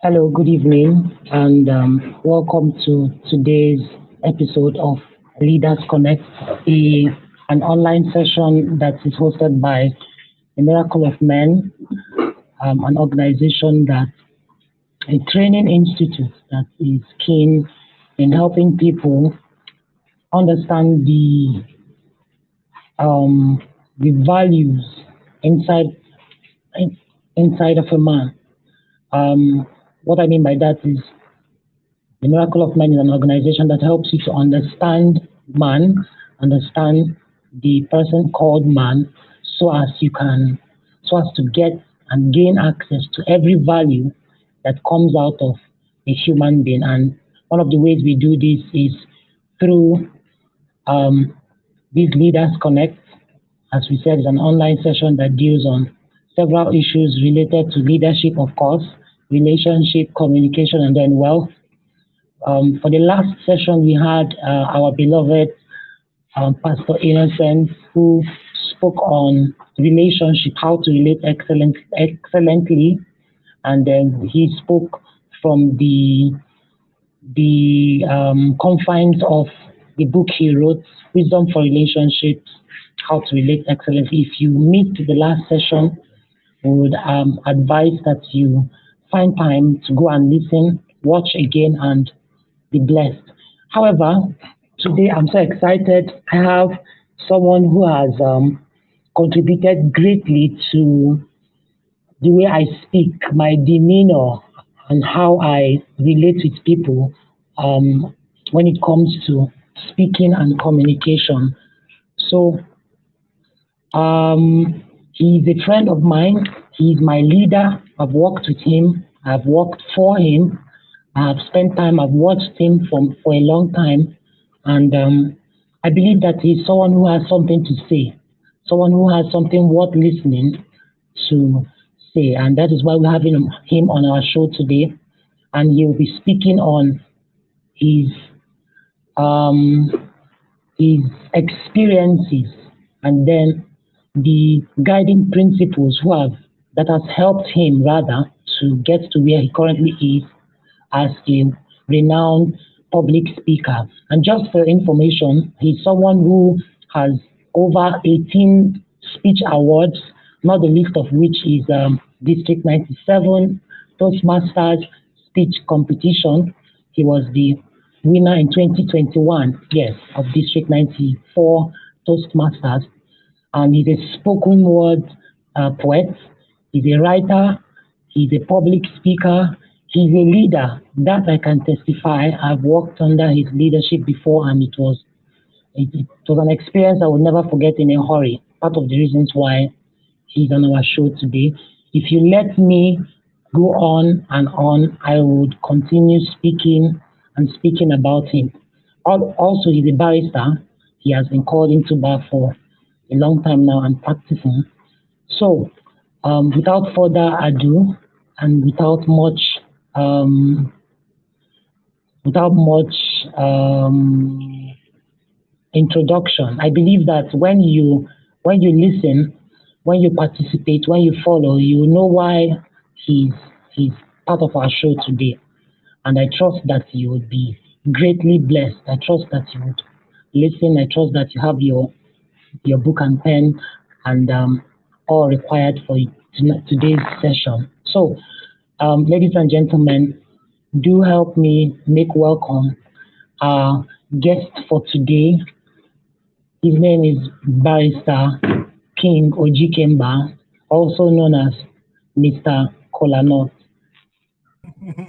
Hello, good evening, and welcome to today's episode of Leaders Connect, a, an online session that is hosted by the Miracle of Men, an organization that a training institute that is keen in helping people understand um, the values inside in, inside of a man. What I mean by that is the Miracle of Man is an organization that helps you to understand man, understand the person called man, so as you can, so as to get and gain access to every value that comes out of a human being. And one of the ways we do this is through um, these Leaders Connect. As we said, is an online session that deals on several issues related to leadership, of course, relationship, communication, and then wealth. For the last session, we had our beloved Pastor Innocent, who spoke on relationship, how to relate excellently, and then he spoke from the confines of the book he wrote, Wisdom for Relationships, How to Relate Excellently. If you missed the last session, we would advise that you find time to go and listen, watch again, and be blessed. However, today I'm so excited. I have someone who has contributed greatly to the way I speak, my demeanor, and how I relate with people um, when it comes to speaking and communication. So, he's a friend of mine. He's my leader. I've worked with him. I've worked for him. I've spent time. I've watched him for a long time, and I believe that he's someone who has something to say, someone who has something worth listening to say, and that is why we're having him on our show today. And he'll be speaking on his um, his experiences, and then the guiding principles who have that has helped him rather to get to where he currently is as a renowned public speaker. And just for information, he's someone who has over 18 speech awards, not the least of which is District 97 Toastmasters speech competition. He was the winner in 2021, yes, of District 94 Toastmasters. And he's a spoken word poet, he's a writer, he's a public speaker, he's a leader. That I can testify. I've worked under his leadership before, and it was an experience I will never forget in a hurry. Part of the reasons why he's on our show today. If you let me go on, I would continue speaking and speaking about him. Also, he's a barrister. He has been called into bar for a long time now and practicing. So, without further ado, and um, without much introduction, I believe that when you listen, when you participate, when you follow, you know why he's he's part of our show today. And I trust that you would be greatly blessed. I trust that you would listen. I trust that you have your book and pen and all required for today's session. So, ladies and gentlemen, do help me make welcome our guest for today. His name is Barrister King Ojikemba, also known as Mr. Kolanut.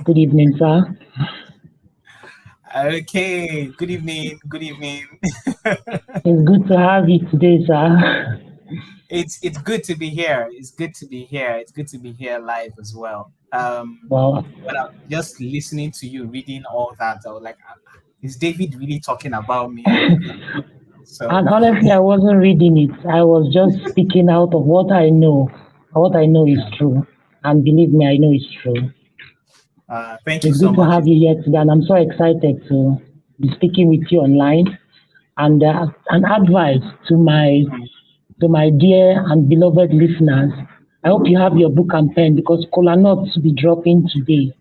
Good evening, sir. Okay, good evening. Good evening. It's good to have you today, sir. It's good to be here. It's good to be here. It's good to be here live as well. Well, When I'm just listening to you reading all that, I was like, is David really talking about me and everything? So and honestly, I wasn't reading it. I was just speaking out of what I know. What I know is true. And believe me, I know it's true. thank you It's so good to much. have you here today, and I'm so excited to be speaking with you online. And an advice Mm. to my dear and beloved listeners. I hope you have your book and pen because Kola Nuts will be dropping today.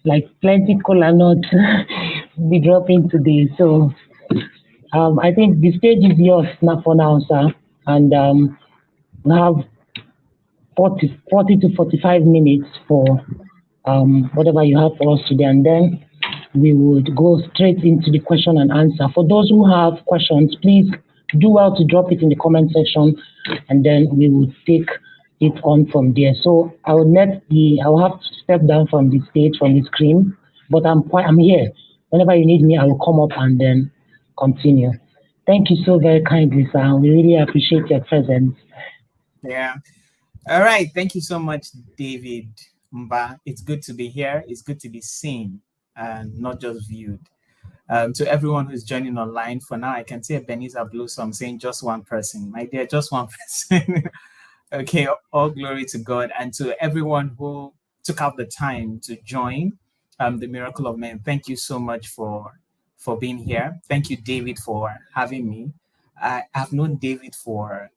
like plenty Kolanut be dropping today. So I think the stage is yours now for now, sir. And we have 40 to 45 minutes for whatever you have for us today. And then we would go straight into the question and answer. For those who have questions, please do well to drop it in the comment section, and then we will take it on from there. So I will have to step down from the stage, from the screen, but I'm here. Whenever you need me, I will come up and then continue. Thank you so very kindly, sir. We really appreciate your presence. Yeah. All right. Thank you so much, David Mba. It's good to be here. It's good to be seen and not just viewed. To everyone who's joining online, for now, I can see Ebenezer Blossom saying just one person. My dear, just one person. Okay, all glory to God. And to everyone who took out the time to join the Miracle of Men, thank you so much for being here. Thank you, David, for having me. I've known David for,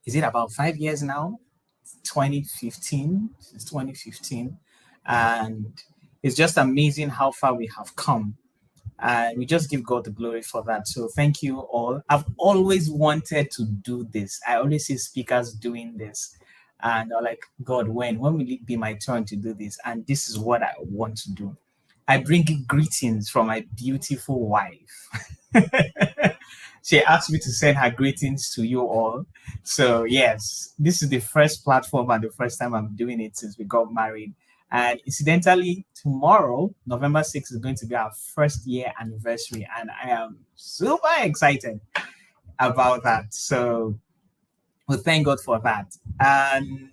is it about 5 years now? 2015, since 2015. And it's just amazing how far we have come, and we just give God the glory for that. So thank you all. I've always wanted to do this. I always see speakers doing this, and I'm like, God, when will it be my turn to do this? And this is what I want to do. I bring you greetings from my beautiful wife. She asked me to send her greetings to you all. So yes, this is the first platform and the first time I'm doing it since we got married. And incidentally, tomorrow, November 6th, is going to be our first year anniversary. And I am super excited about that. So we thank God for that. And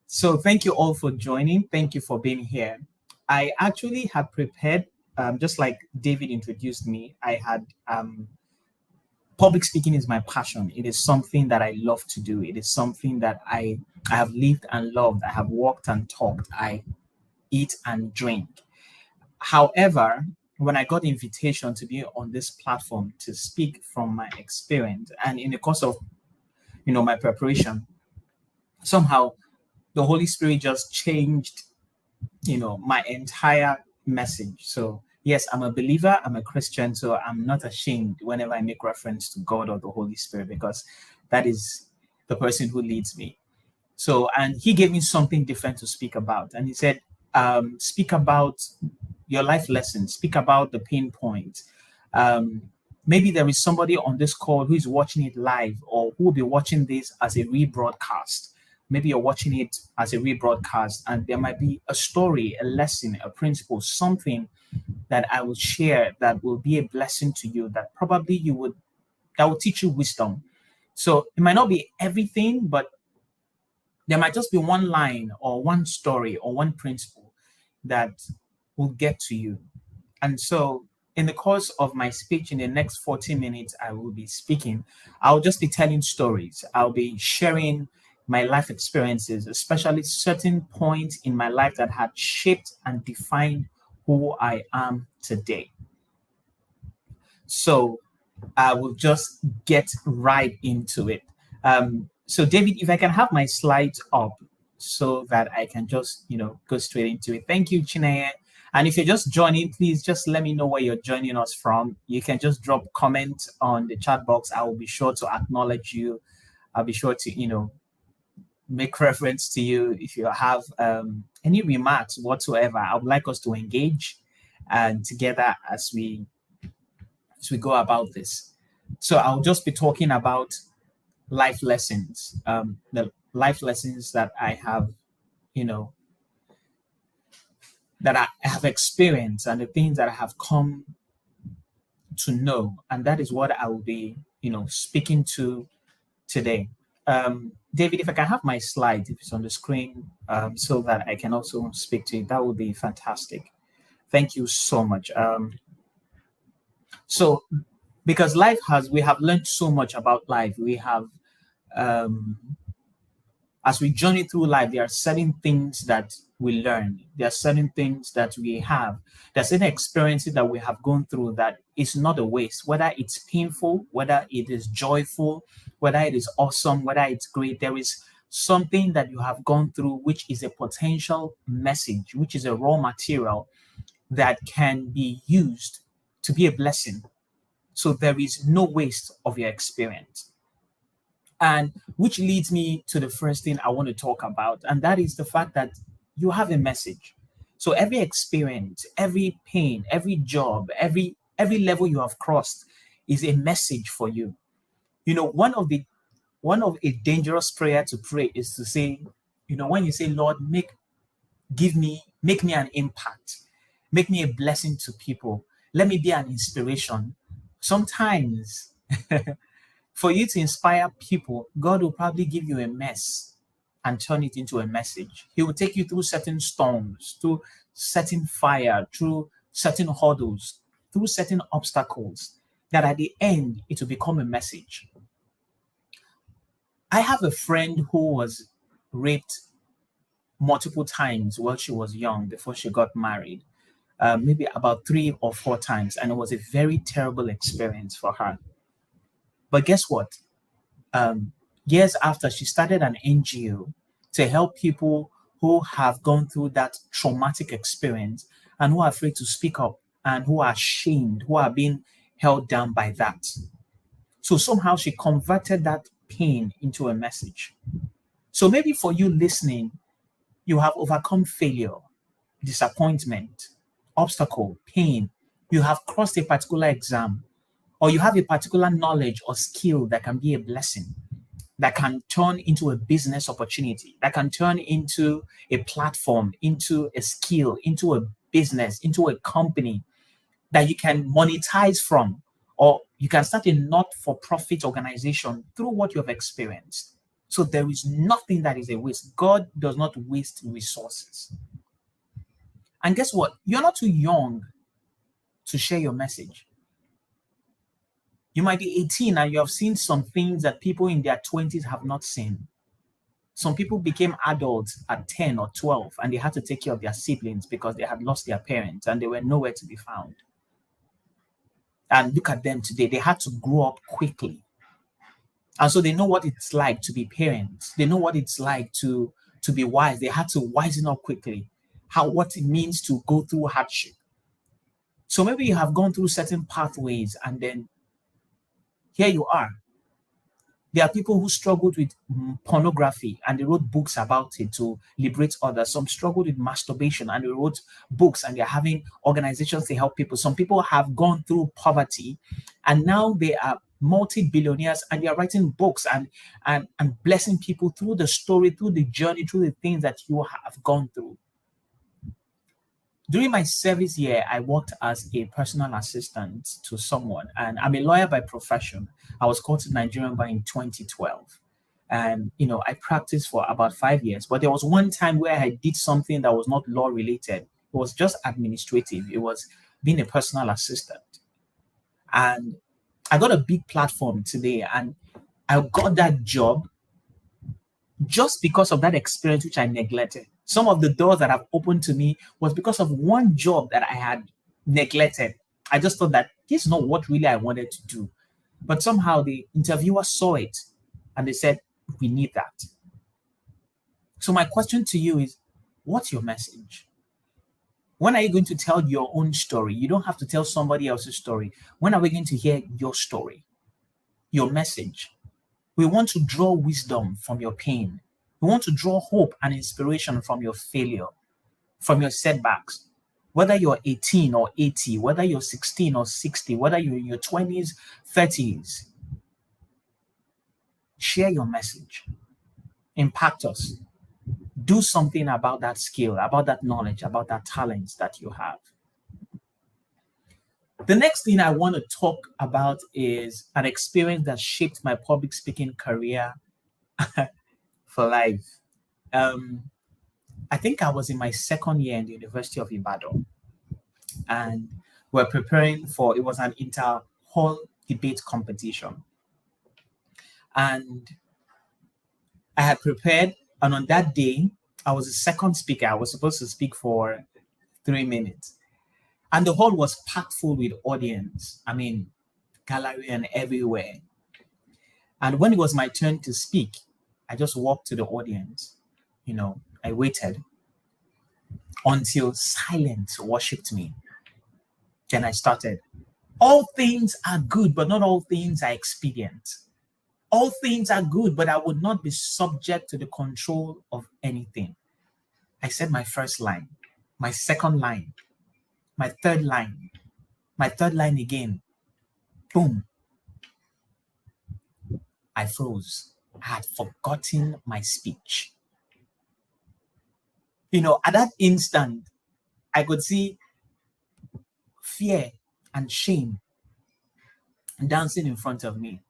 so thank you all for joining. Thank you for being here. I actually had prepared, just like David introduced me, I had public speaking is my passion. It is something that I love to do. It is something that I have lived and loved. I have walked and talked. I eat and drink. However, when I got the invitation to be on this platform to speak from my experience, and in the course of my preparation, somehow the Holy Spirit just changed my entire message. So yes, I'm a believer, I'm a Christian, so I'm not ashamed whenever I make reference to God or the Holy Spirit, because that is the person who leads me. So, and he gave me something different to speak about. And he said, speak about your life lessons, speak about the pain points. Maybe there is somebody on this call who is watching it live, or who will be watching this as a rebroadcast. Maybe you're watching it as a rebroadcast, and there might be a story, a lesson, a principle, something that I will share that will be a blessing to you, that probably that will teach you wisdom. So it might not be everything, but there might just be one line or one story or one principle that will get to you. And so in the course of my speech, in the next 40 minutes, I will be speaking. I'll just be telling stories. I'll be sharing my life experiences, especially certain points in my life that had shaped and defined who I am today. So I will just get right into it. So David, if I can have my slides up so that I can just, go straight into it. Thank you, Chineye. And if you're just joining, please just let me know where you're joining us from. You can just drop comment on the chat box. I will be sure to acknowledge you. I'll be sure to, make reference to you. If you have any remarks whatsoever, I would like us to engage and together as we go about this. So I'll just be talking about life lessons, the life lessons that I have, that I have experienced, and the things that I have come to know. And that is what I will be, speaking to today. David, if I can have my slides, if it's on the screen, so that I can also speak to it, that would be fantastic. Thank you so much. So, because we have learned so much about life. We have, as we journey through life, there are certain things that we learn. There are certain things that we have. There are certain experiences that we have gone through that is not a waste, whether it's painful, whether it is joyful, whether it is awesome, whether it's great. There is something that you have gone through, which is a potential message, which is a raw material that can be used to be a blessing. So there is no waste of your experience. And which leads me to the first thing I want to talk about, and that is the fact that you have a message. So every experience, every pain, every job, every level you have crossed is a message for you. You know, one of a dangerous prayer to pray is to say, when you say, Lord, make me an impact, make me a blessing to people, let me be an inspiration. Sometimes for you to inspire people, God will probably give you a mess and turn it into a message. He will take you through certain storms, through certain fire, through certain hurdles, through certain obstacles, that at the end it will become a message. I have a friend who was raped multiple times while she was young before she got married, maybe about 3 or 4 times, and it was a very terrible experience for her. But guess what? Years after, she started an NGO to help people who have gone through that traumatic experience and who are afraid to speak up and who are ashamed, who are being held down by that. So somehow she converted that pain into a message. So maybe for you listening, you have overcome failure, disappointment, obstacle, pain. You have crossed a particular exam, or you have a particular knowledge or skill that can be a blessing, that can turn into a business opportunity, that can turn into a platform, into a skill, into a business, into a company that you can monetize from, or you can start a not-for-profit organization through what you have experienced. So there is nothing that is a waste. God does not waste resources. And guess what? You're not too young to share your message. You might be 18 and you have seen some things that people in their 20s have not seen. Some people became adults at 10 or 12 and they had to take care of their siblings because they had lost their parents and they were nowhere to be found. And look at them today. They had to grow up quickly. And so they know what it's like to be parents. They know what it's like to be wise. They had to wisen up quickly. What it means to go through hardship. So maybe you have gone through certain pathways and then here you are. There are people who struggled with pornography and they wrote books about it to liberate others. Some struggled with masturbation and they wrote books and they're having organizations to help people. Some people have gone through poverty and now they are multi-billionaires and they are writing books and blessing people through the story, through the journey, through the things that you have gone through. During my service year, I worked as a personal assistant to someone, and I'm a lawyer by profession. I was called to Nigerian Bar in 2012. And, I practiced for about 5 years. But there was one time where I did something that was not law related. It was just administrative. It was being a personal assistant. And I got a big platform today, and I got that job just because of that experience which I neglected. Some of the doors that have opened to me was because of one job that I had neglected. I just thought that this is not what really I wanted to do. But somehow the interviewer saw it and they said, we need that. So my question to you is, what's your message? When are you going to tell your own story? You don't have to tell somebody else's story. When are we going to hear your story, your message? We want to draw wisdom from your pain. We want to draw hope and inspiration from your failure, from your setbacks. Whether you're 18 or 80, whether you're 16 or 60, whether you're in your 20s, 30s, share your message. Impact us. Do something about that skill, about that knowledge, about that talent that you have. The next thing I want to talk about is an experience that shaped my public speaking career for life. I think I was in my second year in the University of Ibadan, and we're preparing for, it was an inter-hall debate competition. And I had prepared, and on that day, I was the second speaker. I was supposed to speak for 3 minutes. And the hall was packed full with audience. I mean, gallery and everywhere. And when it was my turn to speak, I just walked to the audience. I waited until silence worshipped me. Then I started. All things are good, but not all things are expedient. All things are good, but I would not be subject to the control of anything. I said my first line, my second line, my third line again. Boom. I froze. I had forgotten my speech. At that instant, I could see fear and shame dancing in front of me.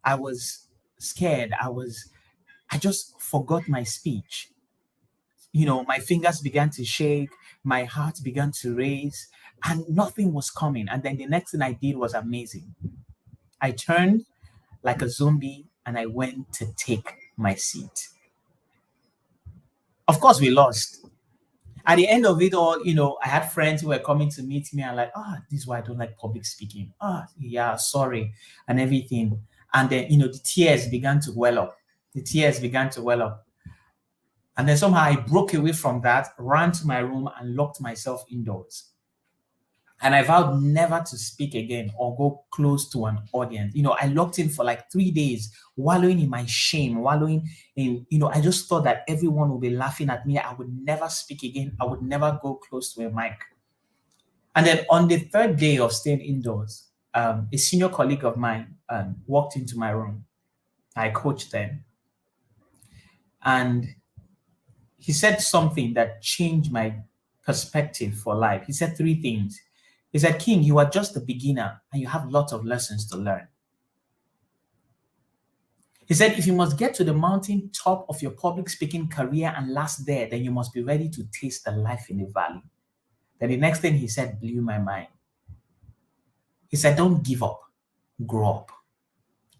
I was scared. I just forgot my speech. My fingers began to shake, my heart began to race, and nothing was coming. And then the next thing I did was amazing. I turned like a zombie and I went to take my seat. Of course, we lost. At the end of it all, I had friends who were coming to meet me and like, this is why I don't like public speaking. Yeah, sorry, and everything. And then, the tears began to well up. And then somehow I broke away from that, ran to my room and locked myself indoors. And I vowed never to speak again or go close to an audience. I locked in for like 3 days, wallowing in my shame, wallowing in, I just thought that everyone would be laughing at me. I would never speak again. I would never go close to a mic. And then on the third day of staying indoors, a senior colleague of mine walked into my room. I coached them. And he said something that changed my perspective for life. He said 3 things. He said, King, you are just a beginner and you have lots of lessons to learn. He said, if you must get to the mountain top of your public speaking career and last there, then you must be ready to taste the life in the valley. Then the next thing he said blew my mind. He said, don't give up, grow up.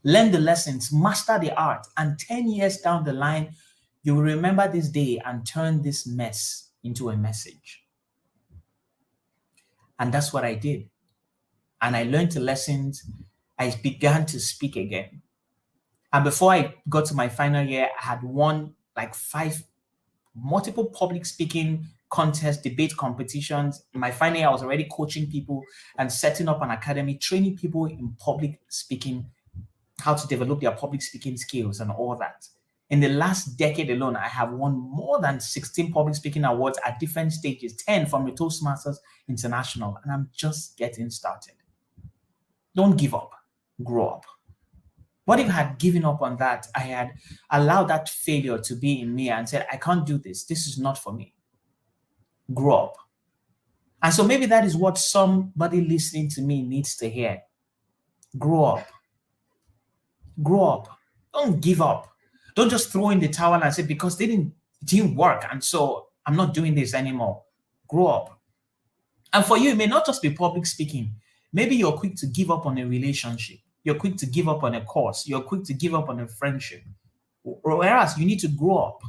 Learn the lessons, master the art, and 10 years down the line, you will remember this day and turn this mess into a message. And that's what I did. And I learned the lessons. I began to speak again. And before I got to my final year, I had won like 5 multiple public speaking contests, debate competitions. In my final year, I was already coaching people and setting up an academy, training people in public speaking, how to develop their public speaking skills and all that. In the last decade alone, I have won more than 16 public speaking awards at different stages, 10 from the Toastmasters International, and I'm just getting started. Don't give up, grow up. What if I had given up on that? I had allowed that failure to be in me and said, I can't do this. This is not for me. Grow up. And so maybe that is what somebody listening to me needs to hear. Grow up. Grow up. Don't give up. Don't just throw in the towel and say, because it didn't work, and so I'm not doing this anymore. Grow up. And for you, it may not just be public speaking. Maybe you're quick to give up on a relationship. You're quick to give up on a course. You're quick to give up on a friendship. Whereas you need to grow up.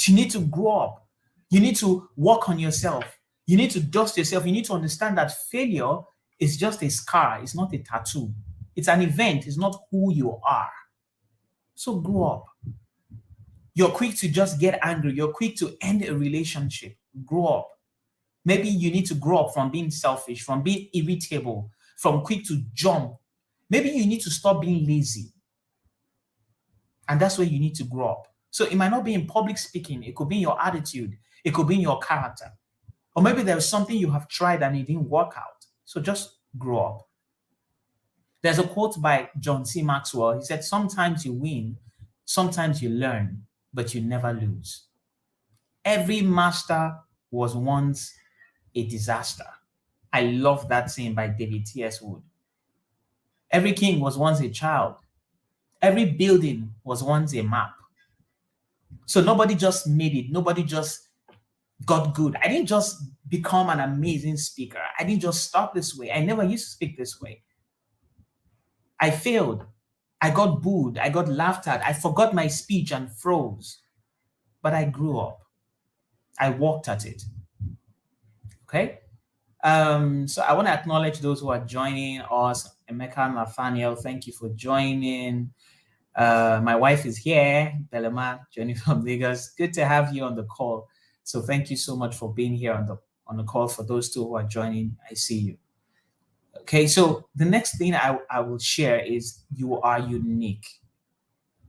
You need to grow up. You need to work on yourself. You need to dust yourself. You need to understand that failure is just a scar. It's not a tattoo. It's an event. It's not who you are. So grow up. You're quick to just get angry. You're quick to end a relationship. Grow up. Maybe you need to grow up from being selfish, from being irritable, from quick to jump. Maybe you need to stop being lazy. And that's where you need to grow up. So it might not be in public speaking. It could be in your attitude. It could be in your character. Or maybe there's something you have tried and it didn't work out. So just grow up. There's a quote by John C. Maxwell. He said, sometimes you win, sometimes you learn, but you never lose. Every master was once a disaster. I love that saying by David T.S. Wood. Every king was once a child. Every building was once a map. So nobody just made it. Nobody just got good. I didn't just become an amazing speaker. I didn't just start this way. I never used to speak this way. I failed. I got booed. I got laughed at. I forgot my speech and froze. But I grew up. I worked at it. Okay? So I want to acknowledge those who are joining us. Emeka and Nathaniel, thank you for joining. My wife is here, Belema, joining from Lagos. Good to have you on the call. So thank you so much for being here on the call. For those two who are joining, I see you. Okay, so the next thing I will share is you are unique.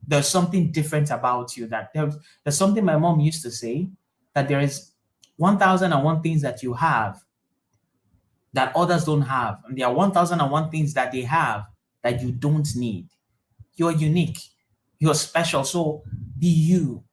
There's something different about you there's something my mom used to say that there is 1001 things that you have that others don't have, and there are 1001 things that they have that you don't need. You're unique, you're special. So be you,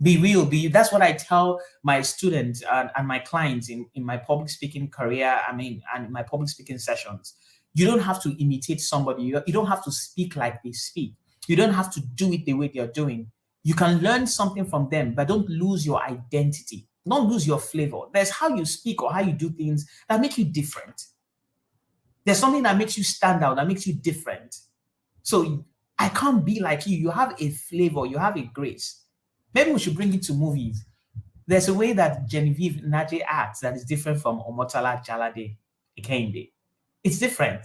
be real, be you. That's what I tell my students and my clients in my public speaking career, and my public speaking sessions. You don't have to imitate somebody. You don't have to speak like they speak. You don't have to do it the way they're doing. You can learn something from them, but don't lose your identity. Don't lose your flavor. There's how you speak or how you do things that make you different. There's something that makes you stand out, that makes you different. So I can't be like you. You have a flavor, you have a grace. Maybe we should bring it to movies. There's a way that Genevieve Naje acts that is different from Omotola Jalade Ikende. It's different.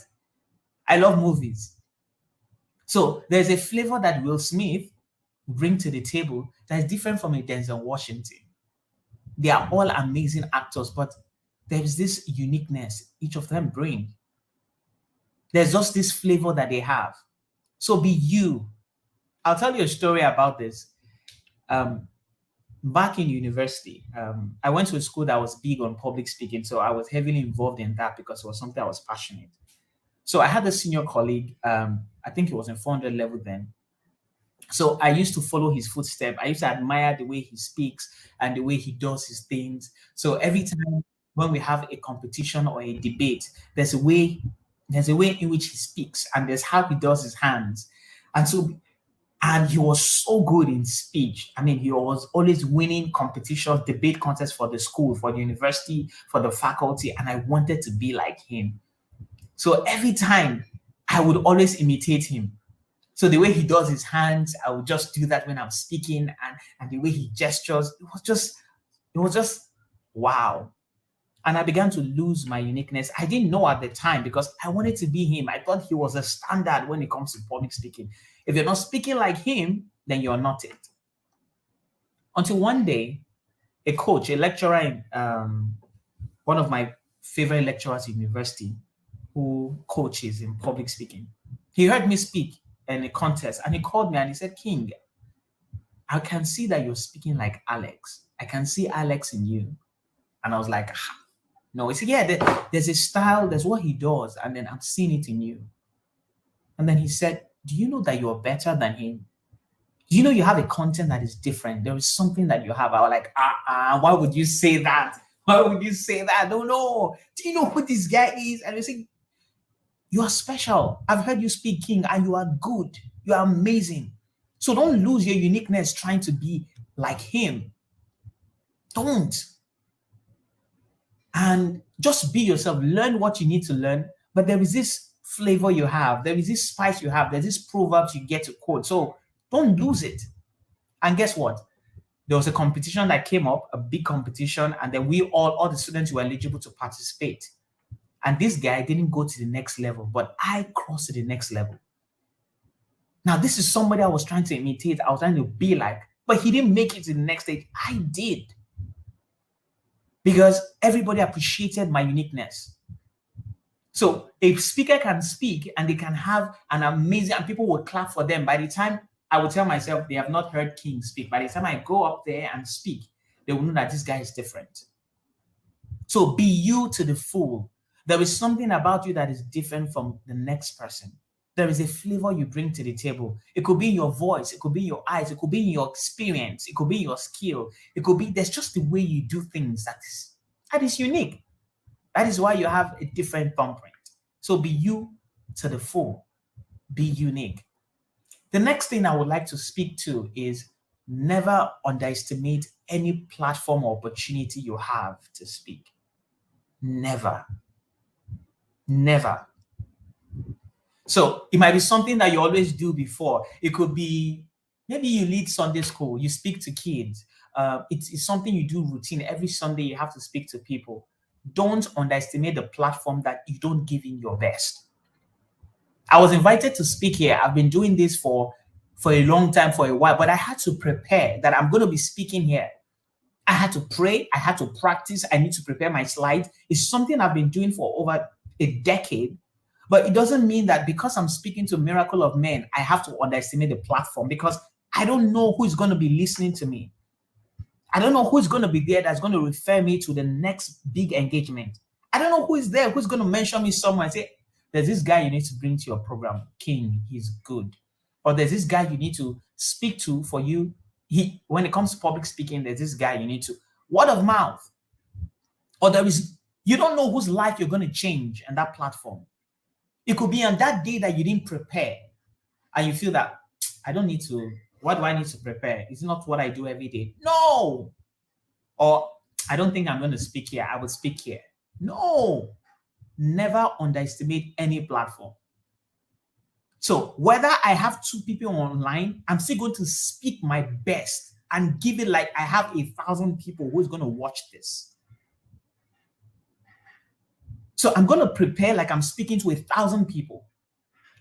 I love movies. So there's a flavor that Will Smith bring to the table that is different from a Denzel Washington. They are all amazing actors, but there's this uniqueness each of them bring. There's just this flavor that they have. So be you. I'll tell you a story about this. Back in university, I went to a school that was big on public speaking, so I was heavily involved in that because it was something I was passionate. So I had a senior colleague, I think he was in 400 level then. So I used to follow his footsteps. I used to admire the way he speaks and the way he does his things. So every time when we have a competition or a debate, there's a way in which he speaks, and there's how he does his hands. And he was so good in speech. I mean, he was always winning competitions, debate contests for the school, for the university, for the faculty, and I wanted to be like him. So every time I would always imitate him. So the way he does his hands, I would just do that when I'm speaking, and the way he gestures, it was just wow. And I began to lose my uniqueness. I didn't know at the time because I wanted to be him. I thought he was a standard when it comes to public speaking. If you're not speaking like him, then you're not it. Until one day, a coach, a lecturer in one of my favorite lecturers in university who coaches in public speaking, he heard me speak in a contest and he called me and he said, "King, I can see that you're speaking like Alex. I can see Alex in you." And I was like, no, he said, yeah, there's a style, there's what he does, and then I'm seeing it in you. And then he said, "Do you know that you're better than him? Do you know you have a content that is different? There is something that you have." I was like, why would you say that? Why would you say that? No, no. Do you know who this guy is? And he said, "You are special. I've heard you speak, King, and you are good. You are amazing. So don't lose your uniqueness trying to be like him. Don't. And just be yourself. Learn what you need to learn. But there is this flavor you have. There is this spice you have. There's this proverbs you get to quote. So don't lose it." And guess what? There was a competition that came up, a big competition, and then all the students were eligible to participate. And this guy didn't go to the next level, but I crossed to the next level. Now, this is somebody I was trying to imitate. I was trying to be like, but he didn't make it to the next stage. I did. Because everybody appreciated my uniqueness. So a speaker can speak and they can have an amazing, and people will clap for them. By the time I would tell myself they have not heard King speak, by the time I go up there and speak, they will know that this guy is different. So be you to the full. There is something about you that is different from the next person. There is a flavor you bring to the table. It could be in your voice, it could be in your eyes, it could be in your experience, it could be in your skill. It could be, there's just the way you do things that is unique. That is why you have a different thumbprint. So be you to the full. Be unique. The next thing I would like to speak to is never underestimate any platform or opportunity you have to speak. Never. Never. So it might be something that you always do before. It could be maybe you lead Sunday school, you speak to kids. It's something you do routine. Every Sunday you have to speak to people. Don't underestimate the platform that you don't give in your best. I was invited to speak here. I've been doing this for a long time, for a while, but I had to prepare that I'm going to be speaking here. I had to pray. I had to practice. I need to prepare my slides. It's something I've been doing for over a decade. But it doesn't mean that because I'm speaking to Miracle of Men, I have to underestimate the platform, because I don't know who's going to be listening to me. I don't know who's going to be there that's going to refer me to the next big engagement. I don't know who is there, who's going to mention me somewhere and say, there's this guy you need to bring to your program, King, he's good. Or there's this guy you need to speak to for you. When it comes to public speaking, there's this guy you need to, word of mouth. Or you don't know whose life you're going to change on that platform. It could be on that day that you didn't prepare and you feel that, I don't need to, what do I need to prepare? It's not what I do every day. No. Or I don't think I'm going to speak here. I will speak here. No. Never underestimate any platform. So whether I have 2 people online, I'm still going to speak my best and give it like I have 1,000 people who's going to watch this. So I'm going to prepare like I'm speaking to 1,000 people.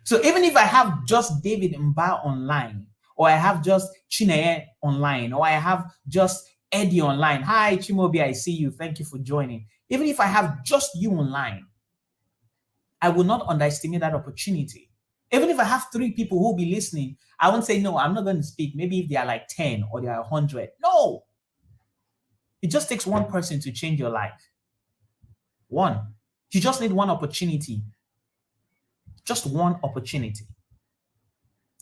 So even if I have just David Mba online, or I have just Chineye online, or I have just Eddie online. Hi, Chimobi, I see you. Thank you for joining. Even if I have just you online, I will not underestimate that opportunity. Even if I have 3 people who will be listening, I won't say, no, I'm not going to speak. Maybe if they are like 10 or they are 100. No. It just takes one person to change your life. One. You just need one opportunity. Just one opportunity.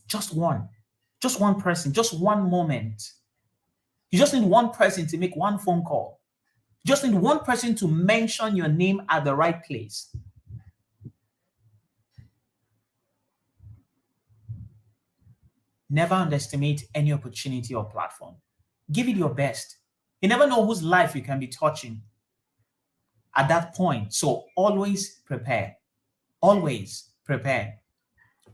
Just one. Just one person. Just one moment. You just need one person to make one phone call. You just need one person to mention your name at the right place. Never underestimate any opportunity or platform. Give it your best. You never know whose life you can be touching at that point. So always prepare. Always prepare.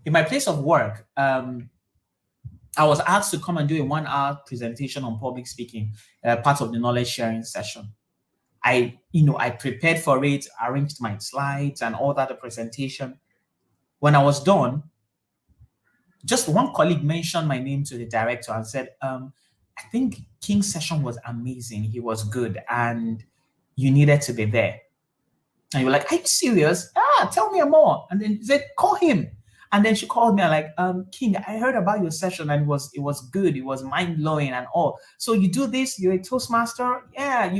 In my place of work, I was asked to come and do a 1-hour presentation on public speaking, part of the knowledge sharing session. I prepared for it, arranged my slides and all that, the presentation. When I was done, just one colleague mentioned my name to the director and said, I think King's session was amazing. He was good and you needed to be there. And you were like, are you serious? Tell me more. And then he said, call him. And then she called me and like, King, I heard about your session and it was good. It was mind blowing and all. So you do this, you're a Toastmaster. Yeah,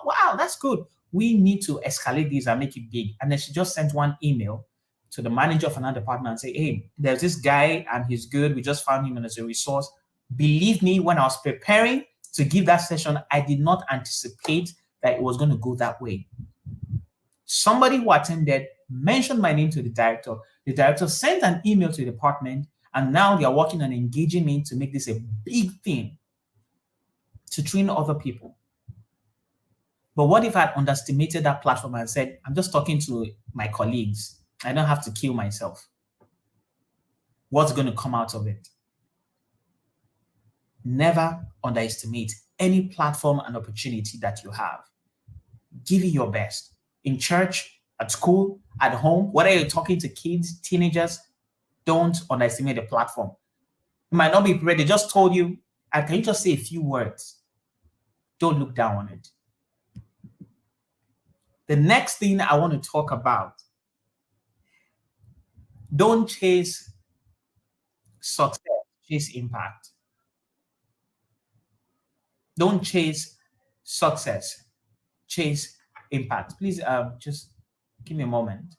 wow, that's good. We need to escalate this and make it big. And then she just sent one email to the manager of another department and say, hey, there's this guy and he's good. We just found him as a resource. Believe me, when I was preparing to give that session, I did not anticipate that it was going to go that way. Somebody who attended mentioned my name to the director. The director sent an email to the department, and now they are working on engaging me to make this a big thing, to train other people. But what if I had underestimated that platform and said, I'm just talking to my colleagues. I don't have to kill myself. What's going to come out of it? Never underestimate any platform and opportunity that you have. Give it your best. In church, at school, at home, whether you're talking to kids, teenagers, don't underestimate the platform. You might not be prepared. They just told you, and can you just say a few words? Don't look down on it. The next thing I want to talk about, don't chase success, chase impact. Don't chase success, chase impact. Please just give me a moment.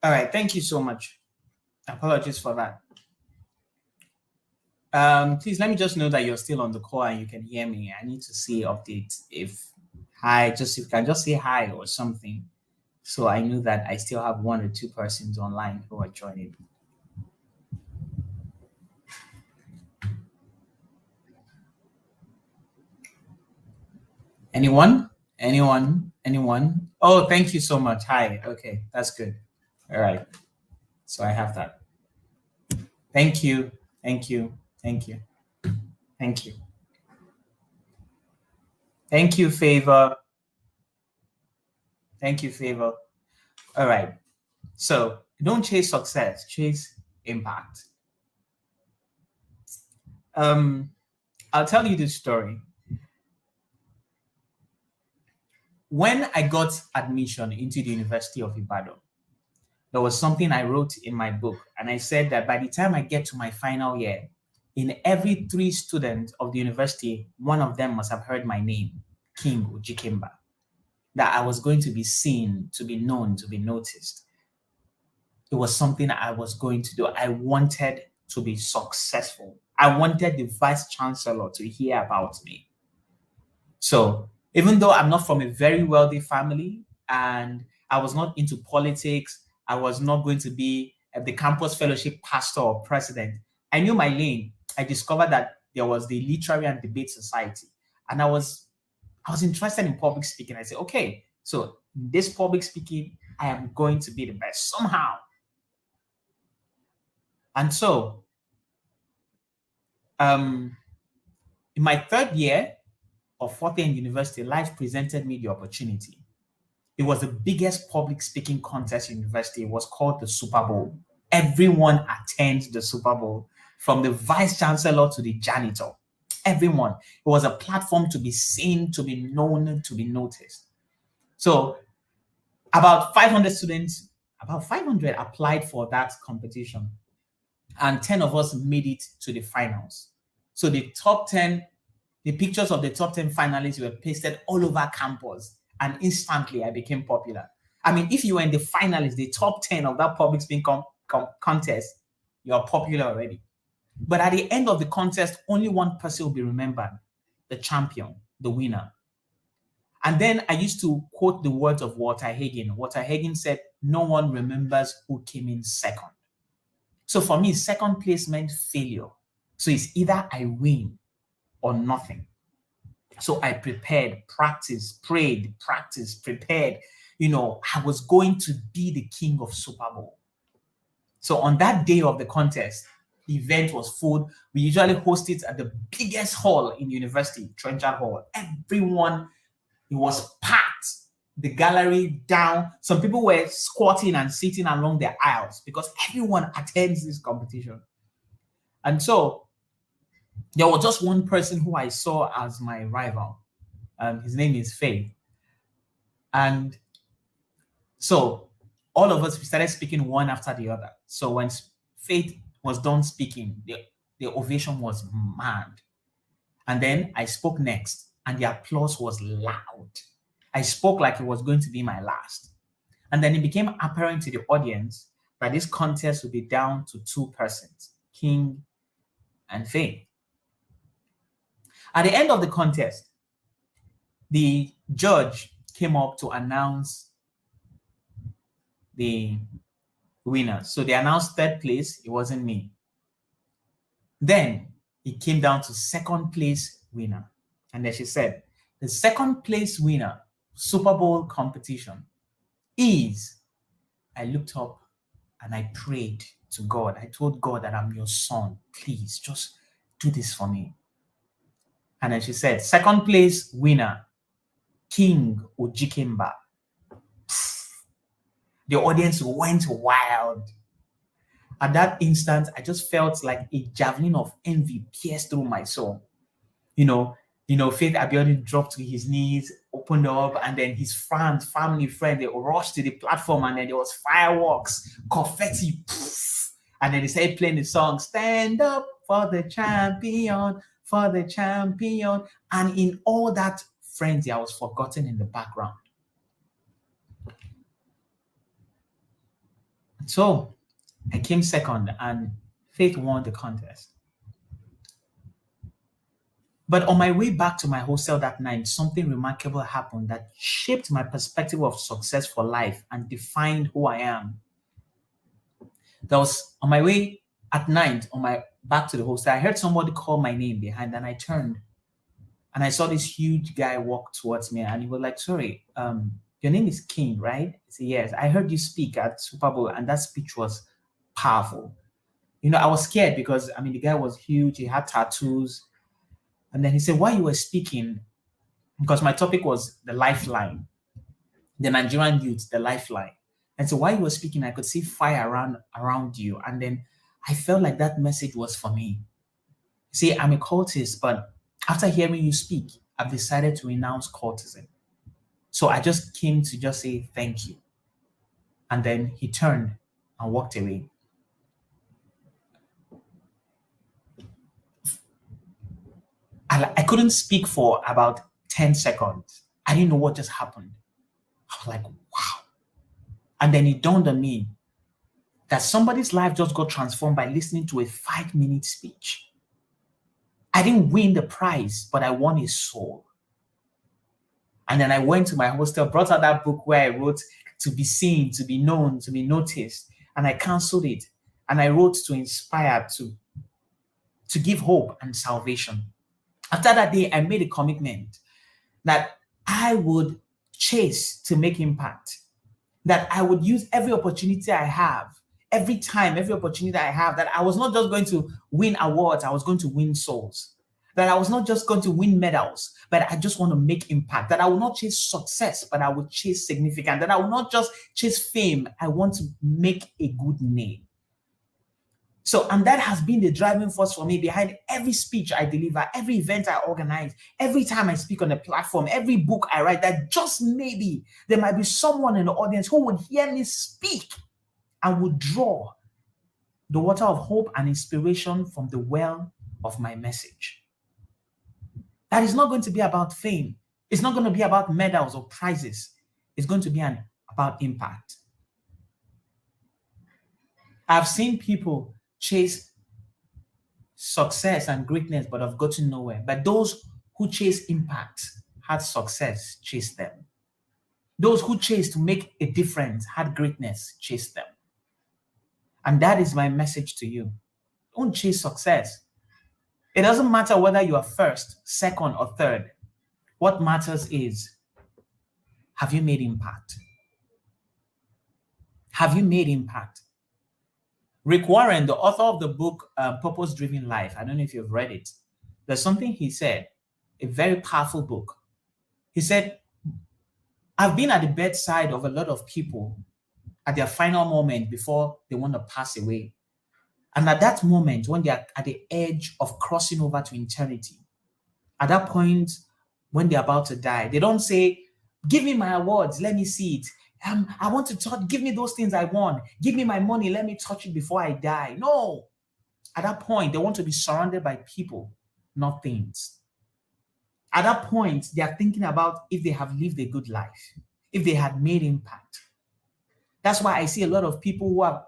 All right, thank you so much. Apologies for that. Please let me just know that you're still on the call and you can hear me. I need to see updates if Hi, just if you can just say hi or something. So I knew that I still have one or two persons online who are joining. Anyone? Anyone? Oh, thank you so much. Hi. Okay, that's good. All right. So I have that. Thank you. Thank you. Thank you. Thank you. Thank you, Favor. Thank you, Favor. All right. So don't chase success, chase impact. Um, I'll tell you this story. When I got admission into the University of Ibadan, there was something I wrote in my book, and I said that by the time I get to my final year, in every three students of the university, one of them must have heard my name, King Ojikemba, that I was going to be seen, to be known, to be noticed. It was something I was going to do. I wanted to be successful. I wanted the vice chancellor to hear about me. So even though I'm not from a very wealthy family and I was not into politics, I was not going to be the campus fellowship pastor or president. I knew my lane. I discovered that there was the literary and debate society, and I was interested in public speaking. I said, okay, so this public speaking, I am going to be the best somehow. And so, in my third year of fourth year in university, life presented me the opportunity. It was the biggest public speaking contest in university. It was called the Super Bowl. Everyone attends the Super Bowl, from the vice chancellor to the janitor. Everyone. It was a platform to be seen, to be known, to be noticed. So about 500 students, about 500 applied for that competition, and 10 of us made it to the finals. So the top 10, the pictures of the top 10 finalists were pasted all over campus, and instantly I became popular. I mean, if you were in the finalists, the top 10 of that public speaking contest, you're popular already. But at the end of the contest, only one person will be remembered, the champion, the winner. And then I used to quote the words of Walter Hagen. Walter Hagen said, no one remembers who came in second. So for me, second place meant failure. So it's either I win or nothing. So I prepared, practiced, prayed, practiced, prepared. I was going to be the king of Super Bowl. So on that day of the contest, the event was full. We usually host it at the biggest hall in university, Trenchard Hall. Everyone, it was packed. The gallery down. Some people were squatting and sitting along the aisles because everyone attends this competition. And so there was just one person who I saw as my rival. His name is Faye. And so all of us, we started speaking one after the other. So when Faith was done speaking, the ovation was mad. And then I spoke next, and the applause was loud. I spoke like it was going to be my last. And then it became apparent to the audience that this contest would be down to two persons, King and Faith. At the end of the contest, the judge came up to announce the winner. So they announced third place. It wasn't me. Then it came down to second place winner. And then she said, the second place winner, Super Bowl competition, is, I looked up and I prayed to God. I told God that I'm your son. Please just do this for me. And then she said, second place winner, King Ojikemba. The audience went wild. At that instant, I just felt like a javelin of envy pierced through my soul. Faith Abiodun dropped to his knees, opened up, and then his friends, family, friend, they rushed to the platform, and then there was fireworks, confetti, poof, and then they started playing the song, Stand Up for the Champion, for the Champion. And in all that frenzy, I was forgotten in the background. So I came second, and Faith won the contest. But on my way back to my hostel that night, something remarkable happened that shaped my perspective of success for life and defined who I am. That was on my way at night on my back to the hostel. I heard somebody call my name behind, and I turned and I saw this huge guy walk towards me, and he was like, "Sorry, your name is King, right?" I said, "Yes, I heard you speak at Super Bowl, and that speech was powerful." I was scared because the guy was huge, he had tattoos. And then he said, "While you were speaking," because my topic was the lifeline, the Nigerian youth, the lifeline. And so while you were speaking, I could see fire around you. And then I felt like that message was for me. See, I'm a cultist, but after hearing you speak, I've decided to renounce cultism. So I just came to just say thank you. And then he turned and walked away. I couldn't speak for about 10 seconds. I didn't know what just happened. I was like, wow. And then it dawned on me that somebody's life just got transformed by listening to a 5-minute speech. I didn't win the prize, but I won his soul. And then I went to my hostel, brought out that book where I wrote to be seen, to be known, to be noticed. And I canceled it. And I wrote to inspire, to give hope and salvation. After that day, I made a commitment that I would chase to make impact, that I would use every opportunity I have, every opportunity I have, that I was not just going to win awards, I was going to win souls, that I was not just going to win medals, but I just want to make impact, that I will not chase success, but I will chase significance, that I will not just chase fame, I want to make a good name. So, and that has been the driving force for me behind every speech I deliver, every event I organize, every time I speak on a platform, every book I write, that just maybe there might be someone in the audience who would hear me speak and would draw the water of hope and inspiration from the well of my message. That is not going to be about fame. It's not going to be about medals or prizes. It's going to be about impact. I've seen people chase success and greatness, but have gotten nowhere. But those who chase impact had success chase them. Those who chase to make a difference had greatness chase them. And that is my message to you. Don't chase success. It doesn't matter whether you are first, second, or third. What matters is, have you made impact? Have you made impact? Rick Warren, the author of the book Purpose-Driven Life, I don't know if you've read it. There's something he said, a very powerful book. He said, I've been at the bedside of a lot of people at their final moment before they want to pass away. And at that moment, when they are at the edge of crossing over to eternity, at that point, when they're about to die, they don't say, give me my awards, let me see it. I want to touch, give me those things I want. Give me my money, let me touch it before I die. No. At that point, they want to be surrounded by people, not things. At that point, they are thinking about if they have lived a good life, if they had made impact. That's why I see a lot of people who have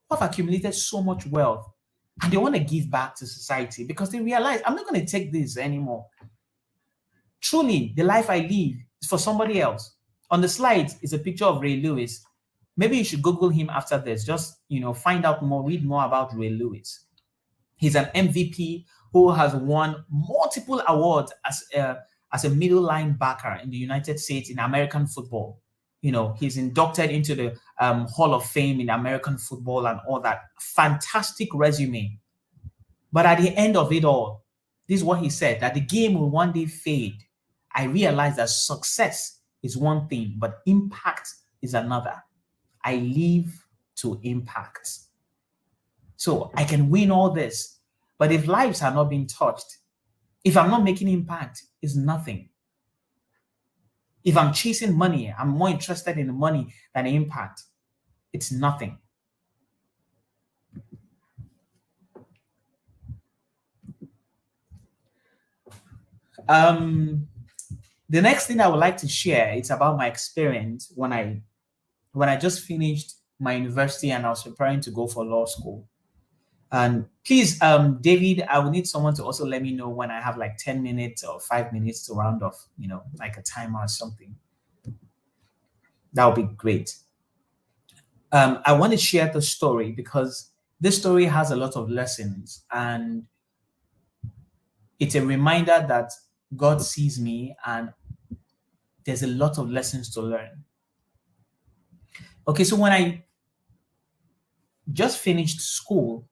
accumulated so much wealth and they want to give back to society because they realize, I'm not going to take this anymore. Truly, the life I live is for somebody else. On the slides is a picture of Ray Lewis. Maybe you should Google him after this. Just, find out more, read more about Ray Lewis. He's an MVP who has won multiple awards as a middle linebacker in the United States in American football. He's inducted into the Hall of Fame in American football and all that. Fantastic resume. But at the end of it all, this is what he said, that the game will one day fade. I realized that success is one thing, but impact is another. I live to impact. So I can win all this, but if lives are not being touched, if I'm not making impact, it's nothing. If I'm chasing money, I'm more interested in the money than the impact, it's nothing. The next thing I would like to share is about my experience when I just finished my university and I was preparing to go for law school. And please, David, I will need someone to also let me know when I have like 10 minutes or 5 minutes to round off, like a timer or something. That would be great. I want to share the story because this story has a lot of lessons, and it's a reminder that God sees me and there's a lot of lessons to learn. Okay, so when I just finished school,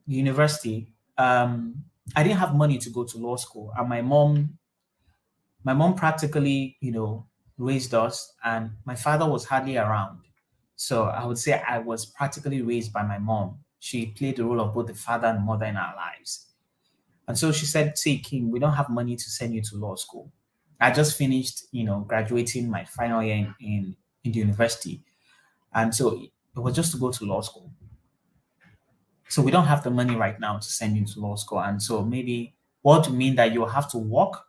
university, I didn't have money to go to law school, and my mom practically, raised us, and my father was hardly around. So I would say I was practically raised by my mom. She played the role of both the father and mother in our lives. And so she said, "See, King, we don't have money to send you to law school." I just finished, graduating my final year in the university. And so it was just to go to law school. So we don't have the money right now to send you to law school. And so maybe what would mean that you'll have to work,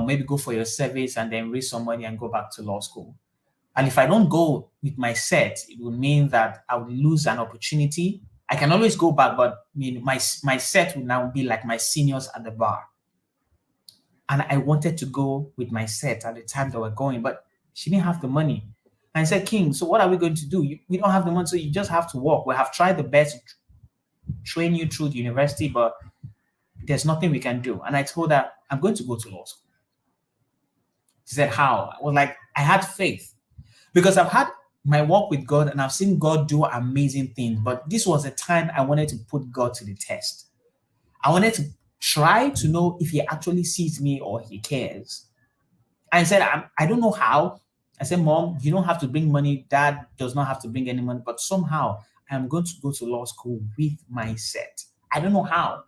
maybe go for your service and then raise some money and go back to law school. And if I don't go with my set, it would mean that I would lose an opportunity. I can always go back, but my set would now be like my seniors at the bar. And I wanted to go with my set at the time that we're going, but she didn't have the money. And I said, "King, so what are we going to do? We don't have the money, so you just have to work. We have tried the best to train you through the university, but there's nothing we can do." And I told her, "I'm going to go to law school." She said, "How?" I was like, I had faith because I've had my walk with God and I've seen God do amazing things. But this was a time I wanted to put God to the test. I wanted to try to know if he actually sees me or he cares. And I said, I don't know how. I said, "Mom, you don't have to bring money. Dad does not have to bring any money. But somehow I'm going to go to law school with my set. I don't know how."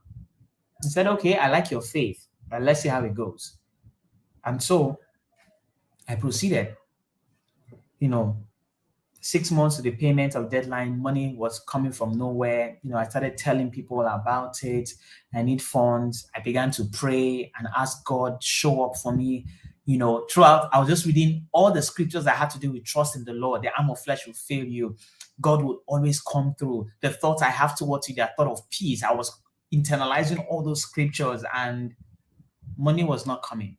I said, "Okay, I like your faith, but let's see how it goes." And so I proceeded. 6 months to the payment of deadline, money was coming from nowhere. I started telling people about it. I need funds. I began to pray and ask God, show up for me. Throughout, I was just reading all the scriptures that had to do with trust in the Lord. The arm of flesh will fail you. God will always come through. The thoughts I have towards you, they are thought of peace. I was internalizing all those scriptures and money was not coming.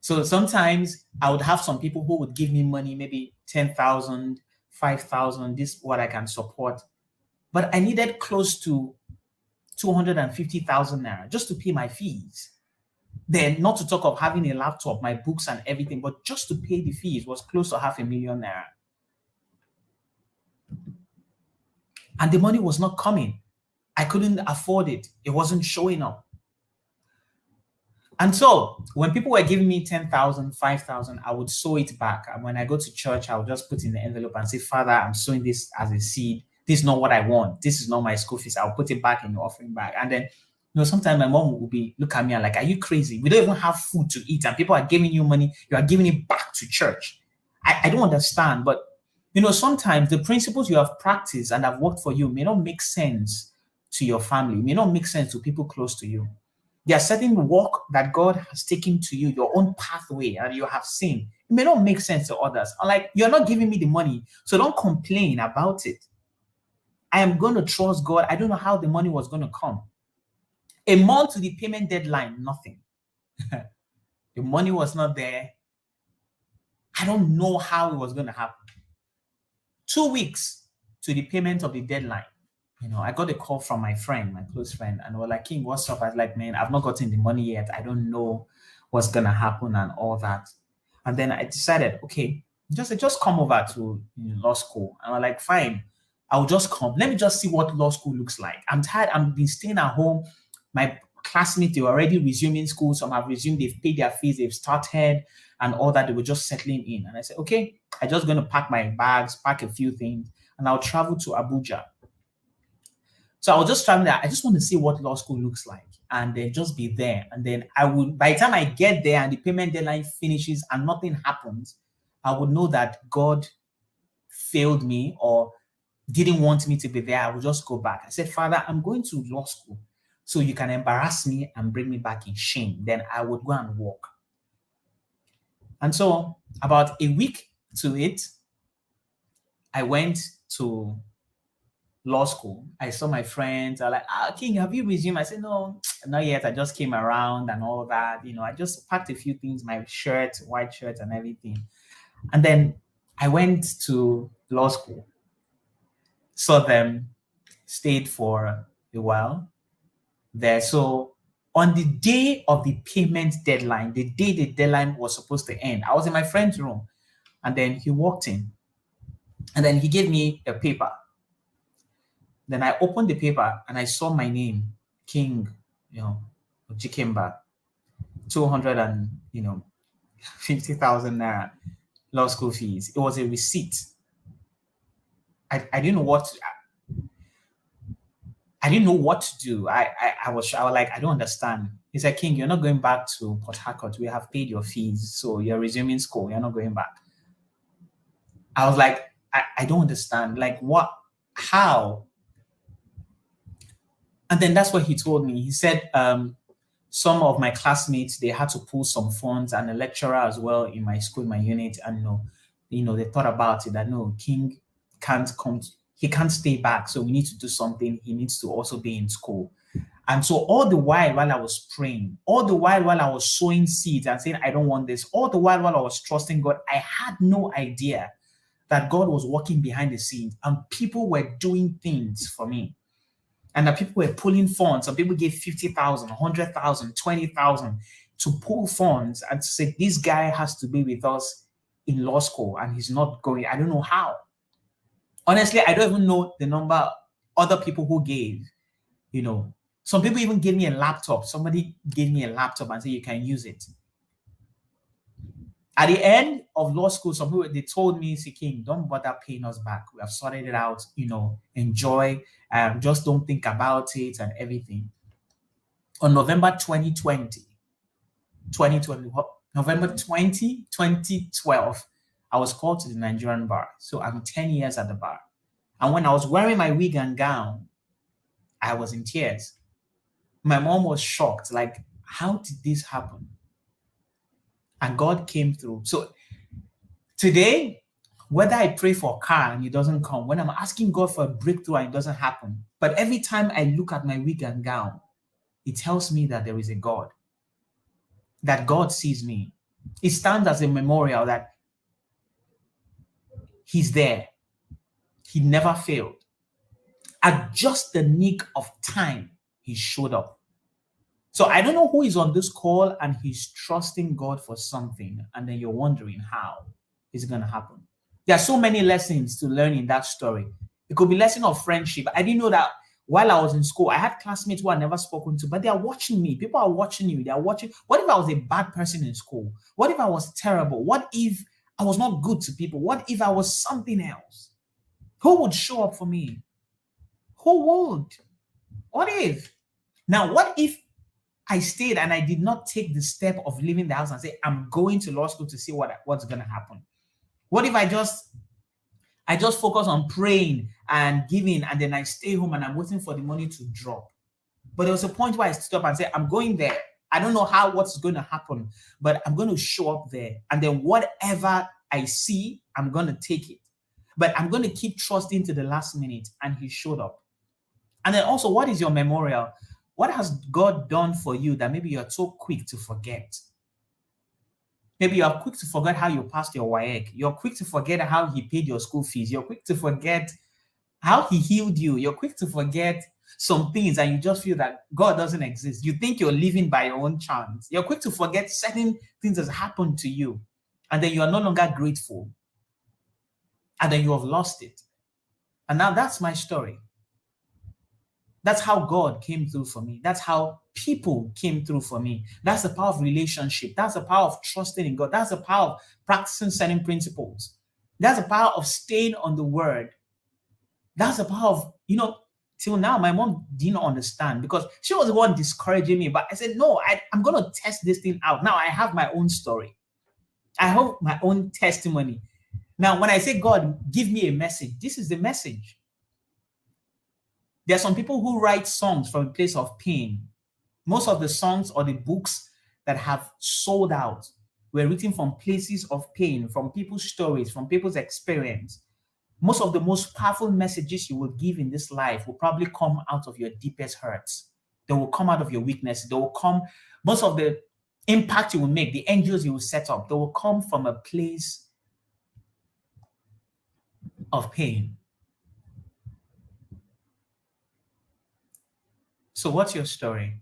So sometimes I would have some people who would give me money, maybe 10,000, 5,000, this is what I can support. But I needed close to 250,000 naira just to pay my fees. Then not to talk of having a laptop, my books and everything, but just to pay the fees was close to 500,000 naira. And the money was not coming. I couldn't afford it. It wasn't showing up. And so when people were giving me 10,000, 5,000, I would sow it back. And when I go to church, I would just put in the envelope and say, "Father, I'm sowing this as a seed. This is not what I want. This is not my school fees. I'll put it back in the offering bag." And then, sometimes my mom would look at me and like, "Are you crazy? We don't even have food to eat. And people are giving you money. You are giving it back to church." I don't understand. But, sometimes the principles you have practiced and have worked for you may not make sense to your family, may not make sense to people close to you. There are certain work that God has taken to you, your own pathway, and you have seen. It may not make sense to others. Like, you're not giving me the money, so don't complain about it. I am going to trust God. I don't know how the money was going to come. A month to the payment deadline, nothing. The money was not there. I don't know how it was going to happen. 2 weeks to the payment of the deadline. I got a call from my friend, my close friend, and we're like, "King, what's up?" I was like, "Man, I've not gotten the money yet. I don't know what's going to happen and all that." And then I decided, okay, just come over to law school. And I'm like, "Fine, I'll just come. Let me just see what law school looks like. I'm tired. I've been staying at home. My classmates, they were already resuming school. Some have resumed. They've paid their fees. They've started and all that. They were just settling in." And I said, "Okay, I'm just going to pack my bags, pack a few things, and I'll travel to Abuja." So I was just traveling there. I just want to see what law school looks like and then just be there. And then by the time I get there and the payment deadline finishes and nothing happens, I would know that God failed me or didn't want me to be there. I would just go back. I said, "Father, I'm going to law school, so you can embarrass me and bring me back in shame." Then I would go and work. And so about a week to it, I went to law school, I saw my friends. I like, King, have you resumed? I said, no, not yet. I just came around and all that. I just packed a few things, my shirt, white shirt, and everything. And then I went to law school, saw them, stayed for a while there. So on the day of the payment deadline, the day the deadline was supposed to end, I was in my friend's room, and then he walked in, and then he gave me a paper. Then I opened the paper and I saw my name, King, Ojikemba, 200 and 50,000 naira law school fees. It was a receipt. I didn't know what I didn't know what to do. I was like, I don't understand. He said, King, you're not going back to Port Harcourt. We have paid your fees, so you're resuming school. You're not going back. I was like, I don't understand. Like, what? How? And then that's what he told me. He said, some of my classmates, they had to pull some funds, and a lecturer as well in my school, in my unit, and they thought about it that no, King can't come, he can't stay back. So we need to do something. He needs to also be in school. And so all the while I was praying, all the while I was sowing seeds and saying, I don't want this, all the while I was trusting God, I had no idea that God was working behind the scenes and people were doing things for me. And that people were pulling funds. Some people gave 50,000, 100,000, 20,000 to pull funds and to say, this guy has to be with us in law school and he's not going. I don't know how. Honestly, I don't even know the number of other people who gave. Some people even gave me a laptop. Somebody gave me a laptop and said, you can use it. At the end of law school, some people, they told me, King, don't bother paying us back. We have sorted it out, enjoy, just don't think about it and everything. On November 2020, November 20, 2012, I was called to the Nigerian bar. So I'm 10 years at the bar. And when I was wearing my wig and gown, I was in tears. My mom was shocked. Like, how did this happen? And God came through. So today, whether I pray for a car and it doesn't come, when I'm asking God for a breakthrough and it doesn't happen, but every time I look at my wig and gown, it tells me that there is a God, that God sees me. It stands as a memorial that He's there. He never failed. At just the nick of time, He showed up. So I don't know who is on this call and he's trusting God for something, and then you're wondering how is it going to happen. There are so many lessons to learn in that story. It could be lesson of friendship. I didn't know that while I was in school, I had classmates who I never spoken to, but they are watching me. People are watching you. They are watching. What if I was a bad person in school? What if I was terrible? What if I was not good to people? What if I was something else? Who would show up for me? Who would? What if? Now, what if I stayed and I did not take the step of leaving the house and say, I'm going to law school to see what's going to happen? What if I just focus on praying and giving, and then I stay home and I'm waiting for the money to drop? But there was a point where I stood up and said, I'm going there. I don't know what's going to happen, but I'm going to show up there. And then whatever I see, I'm going to take it. But I'm going to keep trusting to the last minute. And He showed up. And then also, what is your memorial? What has God done for you that maybe you're so quick to forget? Maybe you're quick to forget how you passed your WAEC. You're quick to forget how He paid your school fees. You're quick to forget how He healed you. You're quick to forget some things, and you just feel that God doesn't exist. You think you're living by your own chance. You're quick to forget certain things that happened to you, and then you are no longer grateful. And then you have lost it. And now that's my story. That's how God came through for me. That's how people came through for me. That's the power of relationship. That's the power of trusting in God. That's the power of practicing certain principles. That's the power of staying on the word. That's the power of, till now, my mom didn't understand because she was the one discouraging me. But I said, no, I'm going to test this thing out. Now I have my own story. I have my own testimony. Now, when I say, God, give me a message, this is the message. There are some people who write songs from a place of pain. Most of the songs or the books that have sold out were written from places of pain, from people's stories, from people's experience. Most of the most powerful messages you will give in this life will probably come out of your deepest hurts. They will come out of your weakness. They will come, most of the impact you will make, the angels you will set up, they will come from a place of pain. So what's your story?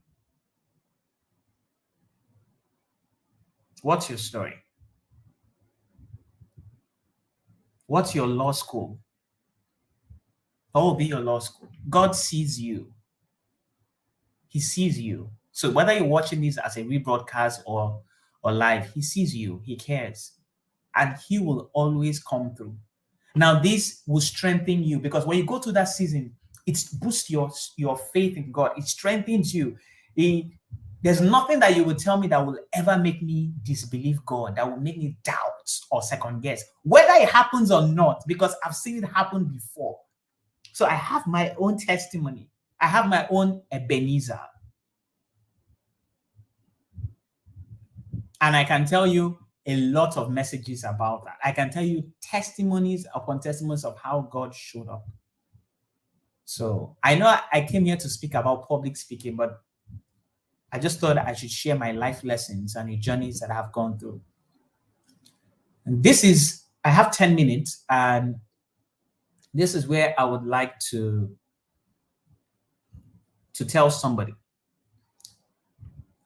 What's your story? What's your law school? What will be your law school? God sees you. He sees you. So whether you're watching this as a rebroadcast or live, he sees you. He cares. And he will always come through. Now, this will strengthen you because when you go through that season, it boosts your faith in God. It strengthens you. There's nothing that you will tell me that will ever make me disbelieve God, that will make me doubt or second guess, whether it happens or not, because I've seen it happen before. So I have my own testimony. I have my own Ebenezer. And I can tell you a lot of messages about that. I can tell you testimonies upon testimonies of how God showed up. So I know I came here to speak about public speaking, but I just thought I should share my life lessons and the journeys that I have gone through. And I have 10 minutes, and this is where I would like to tell somebody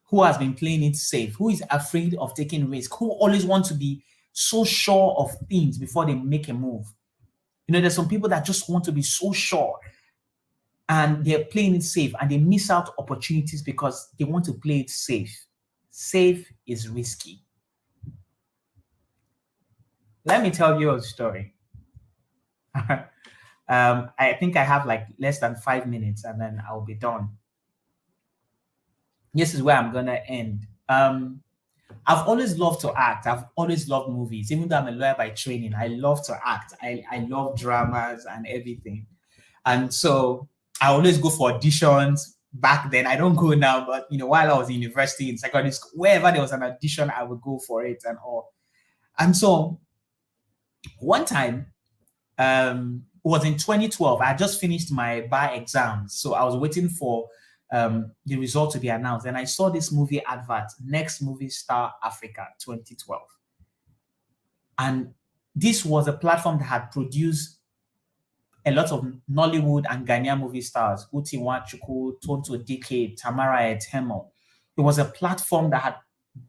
who has been playing it safe, who is afraid of taking risk, who always want to be so sure of things before they make a move. There's some people that just want to be so sure and they're playing it safe and they miss out opportunities because they want to play it safe. Safe is risky. Let me tell you a story. I think I have like less than 5 minutes and then I'll be done. This is where I'm going to end. I've always loved to act. I've always loved movies. Even though I'm a lawyer by training, I love to act. I love dramas and everything. And so I always go for auditions back then. I don't go now, but while I was in university, in secondary school, wherever there was an audition, I would go for it and all. And so one time, it was in 2012. I just finished my Barr exams. So I was waiting for the result to be announced. And I saw this movie advert, Next Movie Star Africa 2012. And this was a platform that had produced a lot of Nollywood and Ghanaian movie stars, Uti Nwachukwu, Tonto Dike, Tamara Etemo. It was a platform that had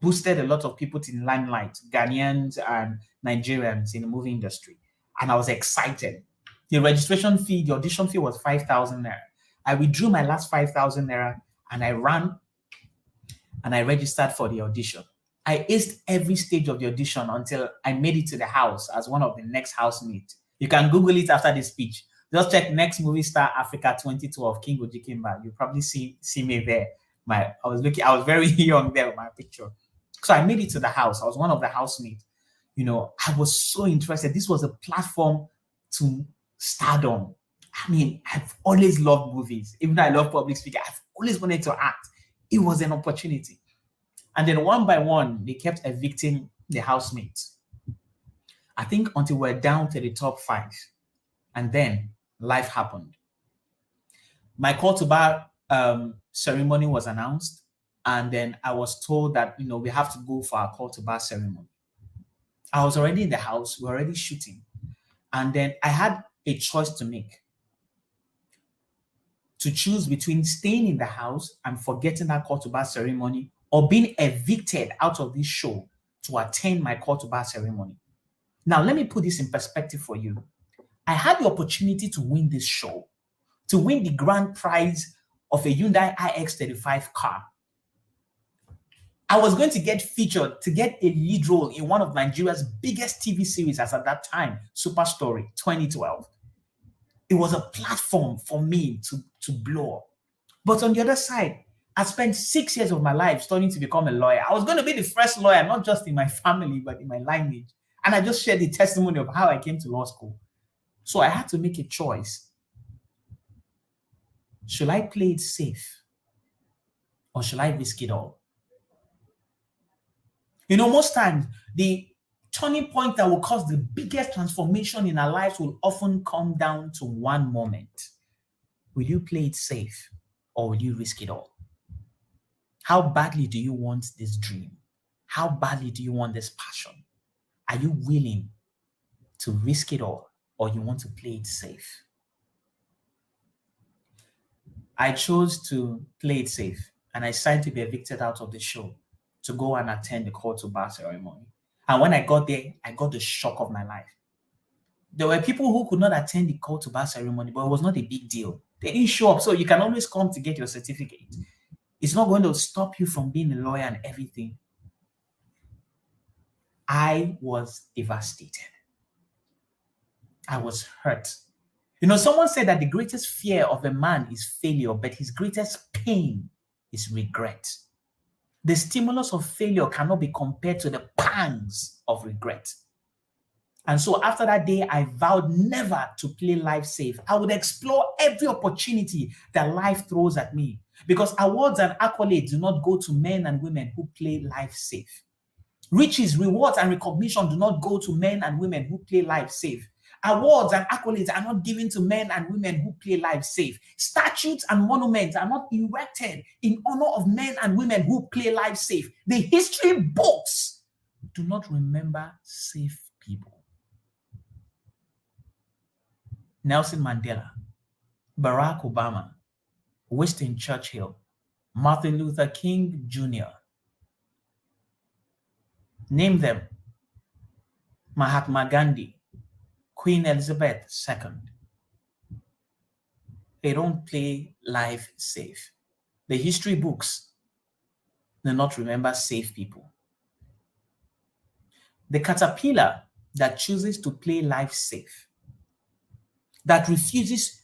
boosted a lot of people to the limelight, Ghanaians and Nigerians in the movie industry. And I was excited. The registration fee, the audition fee was 5,000 naira. I withdrew my last 5,000 naira and I ran and I registered for the audition. I aced every stage of the audition until I made it to the house as one of the next housemates. You can Google it after this speech. Just check Next Movie Star Africa 2012, King Ojikemba. You probably see me there. I was very young there with my picture. So I made it to the house. I was one of the housemates. I was so interested. This was a platform to stardom. I mean, I've always loved movies. Even though I love public speaking, I've always wanted to act. It was an opportunity. And then one by one, they kept evicting the housemates. I think until we're down to the top 5. And then life happened. My call to Barr ceremony was announced. And then I was told that, we have to go for our call to Barr ceremony. I was already in the house. We were already shooting. And then I had a choice to make. To choose between staying in the house and forgetting that call to Barr ceremony or being evicted out of this show to attend my call to Barr ceremony. Now, let me put this in perspective for you. I had the opportunity to win this show, to win the grand prize of a Hyundai iX35 car. I was going to get featured, to get a lead role in one of Nigeria's biggest TV series as at that time, Super Story 2012. It was a platform for me to blow up. But on the other side, I spent 6 years of my life studying to become a lawyer. I was going to be the first lawyer, not just in my family, but in my lineage. And I just shared the testimony of how I came to law school. So I had to make a choice. Should I play it safe? Or should I risk it all? Most times, the turning point that will cause the biggest transformation in our lives will often come down to one moment. Will you play it safe or will you risk it all? How badly do you want this dream? How badly do you want this passion? Are you willing to risk it all or you want to play it safe? I chose to play it safe and I signed to be evicted out of the show to go and attend the call to Barr ceremony. And when I got there, I got the shock of my life. There were people who could not attend the call to Barr ceremony, but it was not a big deal. They didn't show up, so you can always come to get your certificate. It's not going to stop you from being a lawyer and everything. I was devastated. I was hurt. You know, someone said that the greatest fear of a man is failure, but his greatest pain is regret. The stimulus of failure cannot be compared to the pangs of regret. And so after that day, I vowed never to play life safe. I would explore every opportunity that life throws at me, because awards and accolades do not go to men and women who play life safe. Riches, rewards, and recognition do not go to men and women who play life safe. Awards and accolades are not given to men and women who play life safe. Statues and monuments are not erected in honor of men and women who play life safe. The history books do not remember safe people. Nelson Mandela, Barack Obama, Winston Churchill, Martin Luther King Jr. Name them. Mahatma Gandhi, Queen Elizabeth II. They don't play life safe. The history books do not remember safe people. The caterpillar that chooses to play life safe, that refuses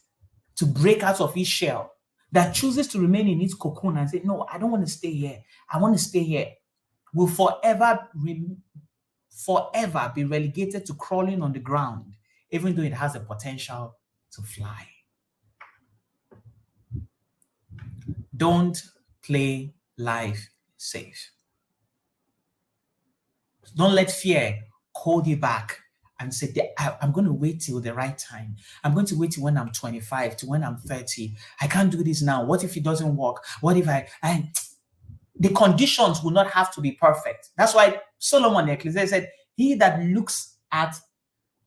to break out of its shell, that chooses to remain in its cocoon and say, no, I don't want to stay here. I want to stay here, will forever be relegated to crawling on the ground, even though it has the potential to fly. Don't play life safe. Don't let fear hold you back and say, I'm going to wait till the right time. I'm going to wait till when I'm 25, till when I'm 30. I can't do this now. What if it doesn't work? What if the conditions will not have to be perfect. That's why Solomon in Ecclesiastes said, he that looks at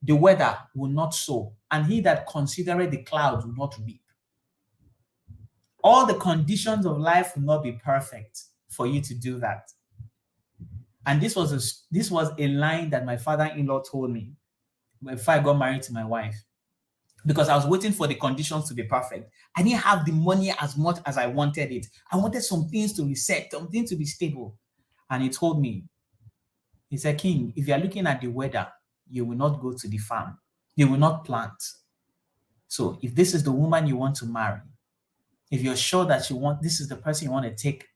the weather will not sow, and he that considereth the clouds will not reap. All the conditions of life will not be perfect for you to do that. And this was a line that my father-in-law told me before I got married to my wife, because I was waiting for the conditions to be perfect. I didn't have the money as much as I wanted it. I wanted some things to reset, something to be stable. And he told me, he said, King, if you are looking at the weather, you will not go to the farm. You will not plant. So if this is the woman you want to marry, if you're sure that this is the person you want to take,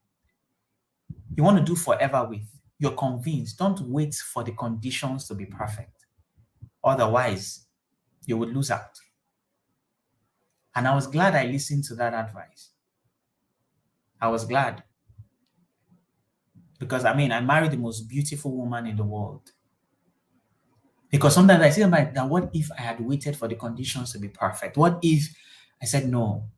you want to do forever with, you're convinced, don't wait for the conditions to be perfect. Otherwise, you would lose out. And I was glad I listened to that advice. I was glad. Because, I married the most beautiful woman in the world. Because sometimes I say, that what if I had waited for the conditions to be perfect? What if I said no?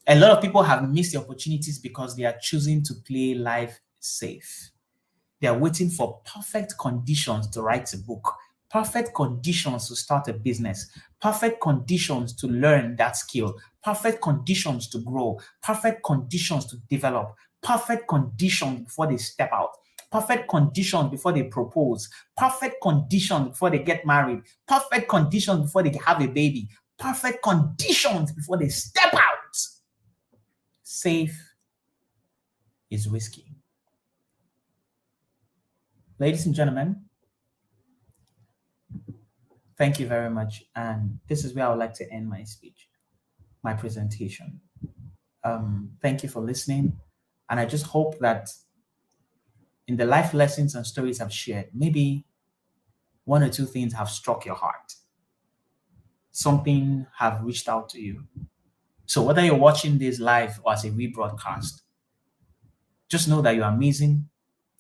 A lot of people have missed the opportunities because they are choosing to play life safe. They are waiting for perfect conditions to write a book, perfect conditions to start a business, perfect conditions to learn that skill, perfect conditions to grow, perfect conditions to develop, perfect conditions before they step out, perfect conditions before they propose, perfect conditions before they get married, perfect conditions before they have a baby, perfect conditions before they step out. Safe is risky. Ladies and gentlemen, thank you very much. And this is where I would like to end my speech, my presentation. Thank you for listening. And I just hope that in the life lessons and stories I've shared, maybe one or two things have struck your heart. Something have reached out to you. So whether you're watching this live or as a rebroadcast, just know that you're amazing.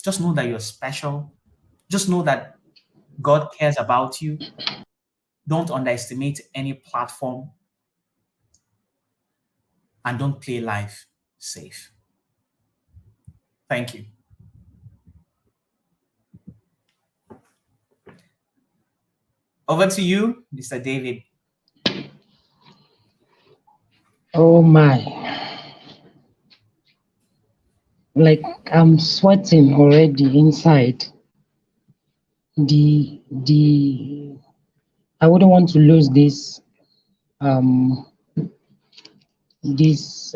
Just know that you're special. Just know that God cares about you. Don't underestimate any platform, and don't play life safe. Thank you. Over to you, Mr. David. Oh my, like I'm sweating already inside. The I wouldn't want to lose um this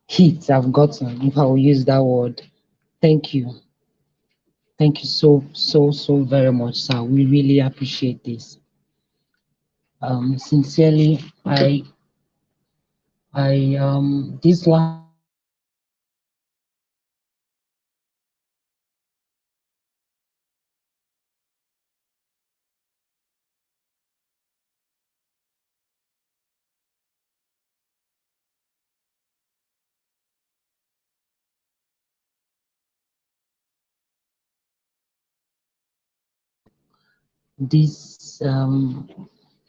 heat I've gotten, if I will use that word. Thank you. Thank you so very much, sir. We really appreciate this. Sincerely, I this last part of your conversation this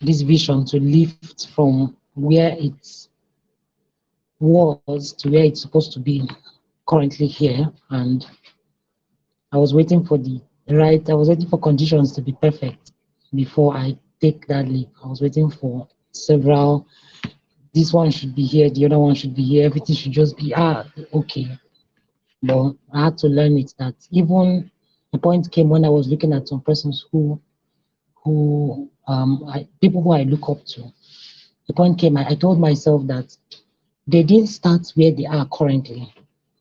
this vision to lift from where it was to where it's supposed to be currently here, and I was waiting for I was waiting for conditions to be perfect before I take that leap. I was waiting for several, this one should be here, the other one should be here, everything should just be okay. But I had to learn it that even the point came when I was looking at some persons people who I look up to. The point came, I told myself that they didn't start where they are currently.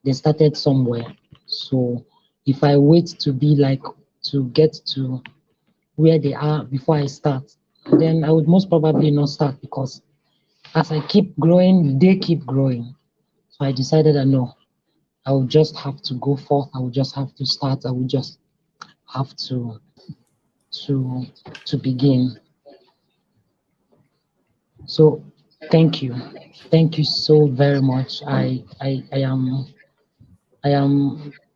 They started somewhere. So if I wait to be like to get to where they are before I start, then I would most probably not start, because as I keep growing, they keep growing. So I decided that no, I would just have to go forth. I would just have to start. I would just have to to begin. So thank you so very much. I am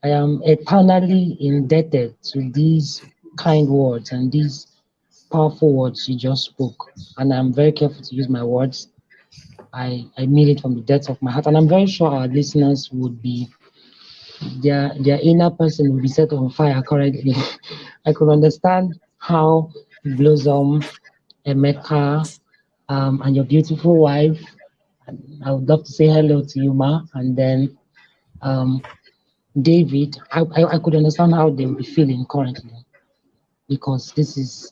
eternally indebted to these kind words and these powerful words you just spoke. And I'm very careful to use my words. I mean it from the depths of my heart. And I'm very sure our listeners would be, their inner person will be set on fire currently. I could understand how Blossom, Emeka, and your beautiful wife, I would love to say hello to you, Ma, and then um, David, I could understand how they will be feeling currently, because this is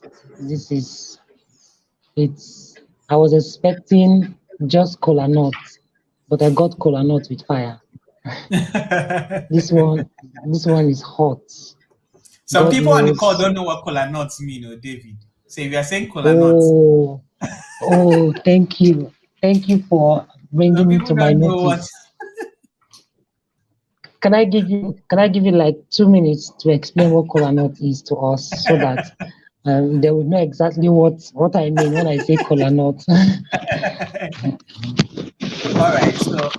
it's I was expecting just Kolanut, but I got Kolanut with fire. This one is hot. Some God people on the call knows. don't know what cola nuts mean, or David. So if you are saying cola nuts, Oh, oh, thank you. Thank you for some bringing it people to my don't know what. notice. Can I give you like 2 minutes to explain what Kolanut is to us, so that they would know exactly what I mean when I say Kolanut. All right. So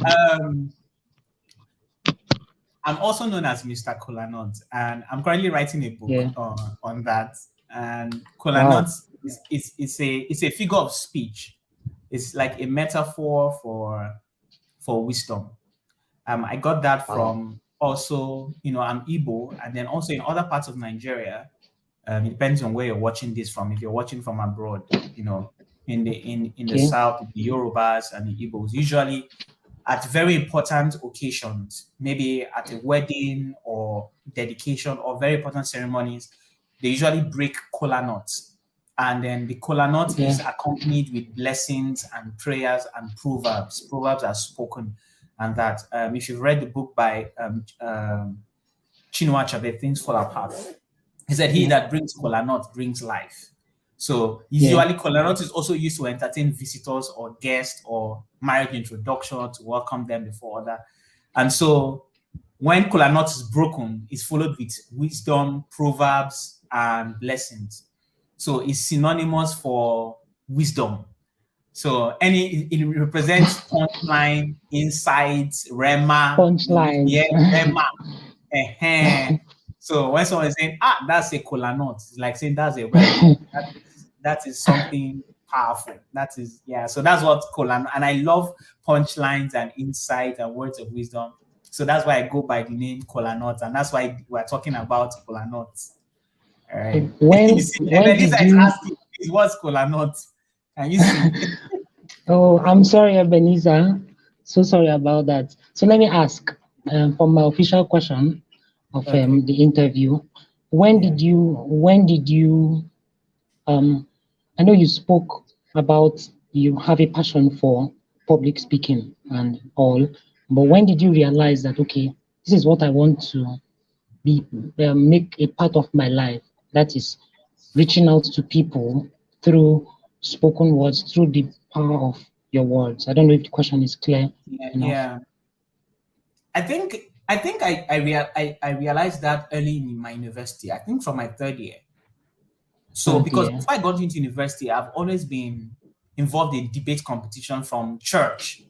I'm also known as Mr. Kolanut, and I'm currently writing a book Yeah. on that. And Kolanut Wow. is a figure of speech. It's like a metaphor for wisdom. I got that Wow. from also, I'm Igbo, and then also in other parts of Nigeria. It depends on where you're watching this from. If you're watching from abroad, in the Okay. south, the Yorubas and the Igbos, usually at very important occasions, maybe at a wedding or dedication or very important ceremonies, they usually break kola nuts. And then the kola nut Yeah. is accompanied with blessings and prayers and proverbs. Proverbs are spoken, and that if you've read the book by Chinua Achebe, Things Fall Apart, he said, "He Yeah. that brings kola nut brings life." So Yeah. usually kola nut is also used to entertain visitors or guests or marriage introduction, to welcome them before other. And so when kola nut is broken, it's followed with wisdom, proverbs, and blessings. So it's synonymous for wisdom. So it represents punchline, insights, rema. You hear Punchlines. rema. So when someone is saying, that's a Kolanut, it's like saying that's a weapon. That is something powerful. That is, yeah. So that's what Kolanut, and I love punchlines and insight and words of wisdom. So that's why I go by the name Kolanut, and that's why we're talking about Kolanut. All right. You see, When Ebenezer did is you? asking, "Is what's Kolanut?" Can you see? Oh, I'm sorry, Ebenezer. So sorry about that. So let me ask, for my official question of Okay. the interview. When Yeah. did you? When did you? Um, I know you spoke about you have a passion for public speaking and all, but when did you realize that okay, this is what I want to be make a part of my life? That is reaching out to people through spoken words, through the power of your words. I don't know if the question is clear Yeah. enough. Yeah. I realized that early in my university. I think from my third year. So Third because year. before I got into university, I've always been involved in debate competition from church.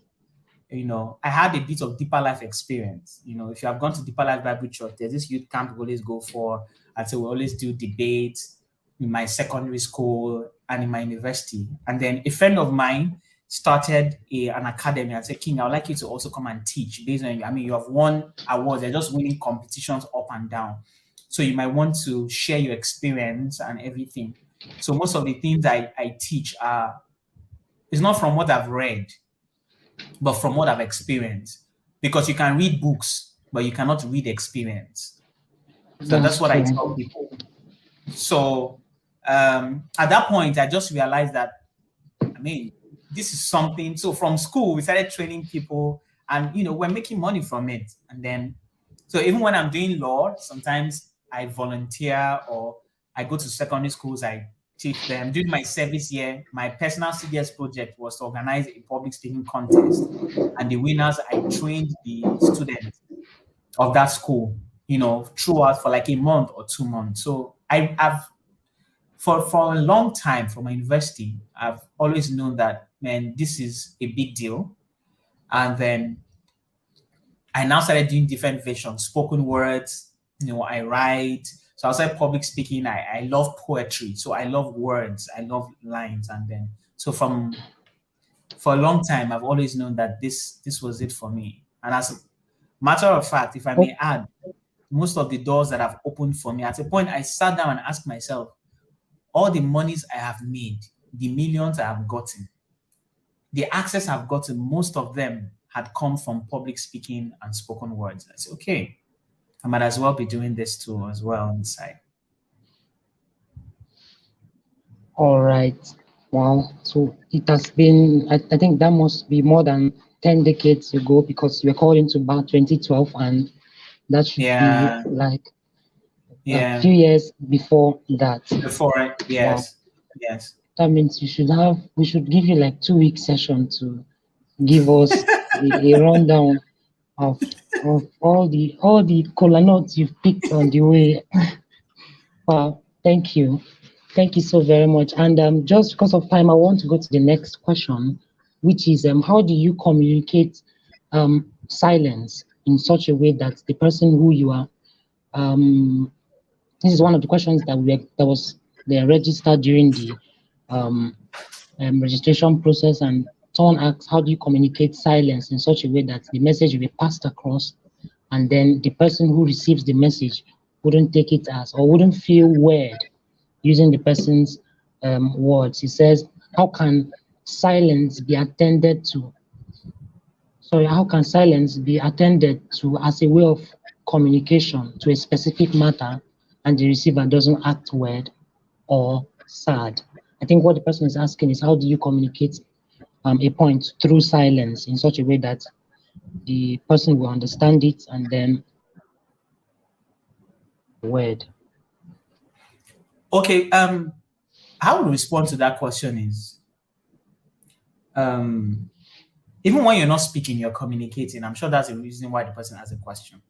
I had a bit of deeper life experience. If you have gone to Deeper Life Bible Church, there's this youth camp we always go for. And so we always do debates in my secondary school and in my university. And then a friend of mine started an academy and said, King, I would like you to also come and teach based on, you have won awards, you're just winning competitions up and down. So you might want to share your experience and everything. So most of the things I teach is not from what I've read, but from what I've experienced. Because you can read books, but you cannot read experience. So That's that's what I true. tell people. So at that point, I just realized that, this is something. So from school, we started training people and, we're making money from it. And then, so even when I'm doing law, sometimes I volunteer or I go to secondary schools, I teach them. During my service year, my personal CDS project was to organize a public speaking contest. And the winners, I trained the students of that school, throughout for like a month or 2 months. So I've for a long time from my university, I've always known that, man, this is a big deal. And then I now started doing different versions, spoken words, I write. So outside public speaking, I love poetry. So I love words, I love lines. And then so for a long time, I've always known that this was it for me. And as a matter of fact, if I Oh, may add, most of the doors that have opened for me, at a point I sat down and asked myself, all the monies I have made, the millions I have gotten, the access I've gotten, most of them had come from public speaking and spoken words. I said, okay, I might as well be doing this too as well on the side. all right. Wow. So it has been, I think that must be more than 10 decades ago because you were called into Bar 2012, and that should be Yeah, like a yeah. few years before that. Before, Wow. yes, yes. That means we should give you like 2 week session to give us a rundown of all the cola notes you've picked on the way. Wow, thank you. Thank you so very much. And just because of time, I want to go to the next question, which is how do you communicate silence in such a way that the person who you are, um, this is one of the questions that was registered during the um, registration process, and someone asks, how do you communicate silence in such a way that the message will be passed across, and then the person who receives the message wouldn't take it as or wouldn't feel weird using the person's words. He says, how can silence be attended to? Sorry, how can silence be attended to as a way of communication to a specific matter, and the receiver doesn't act weird or sad? I think what the person is asking is, how do you communicate a point through silence in such a way that the person will understand it and then word. Okay, how to respond to that question is, even when you're not speaking, you're communicating. I'm sure that's the reason why the person has a question.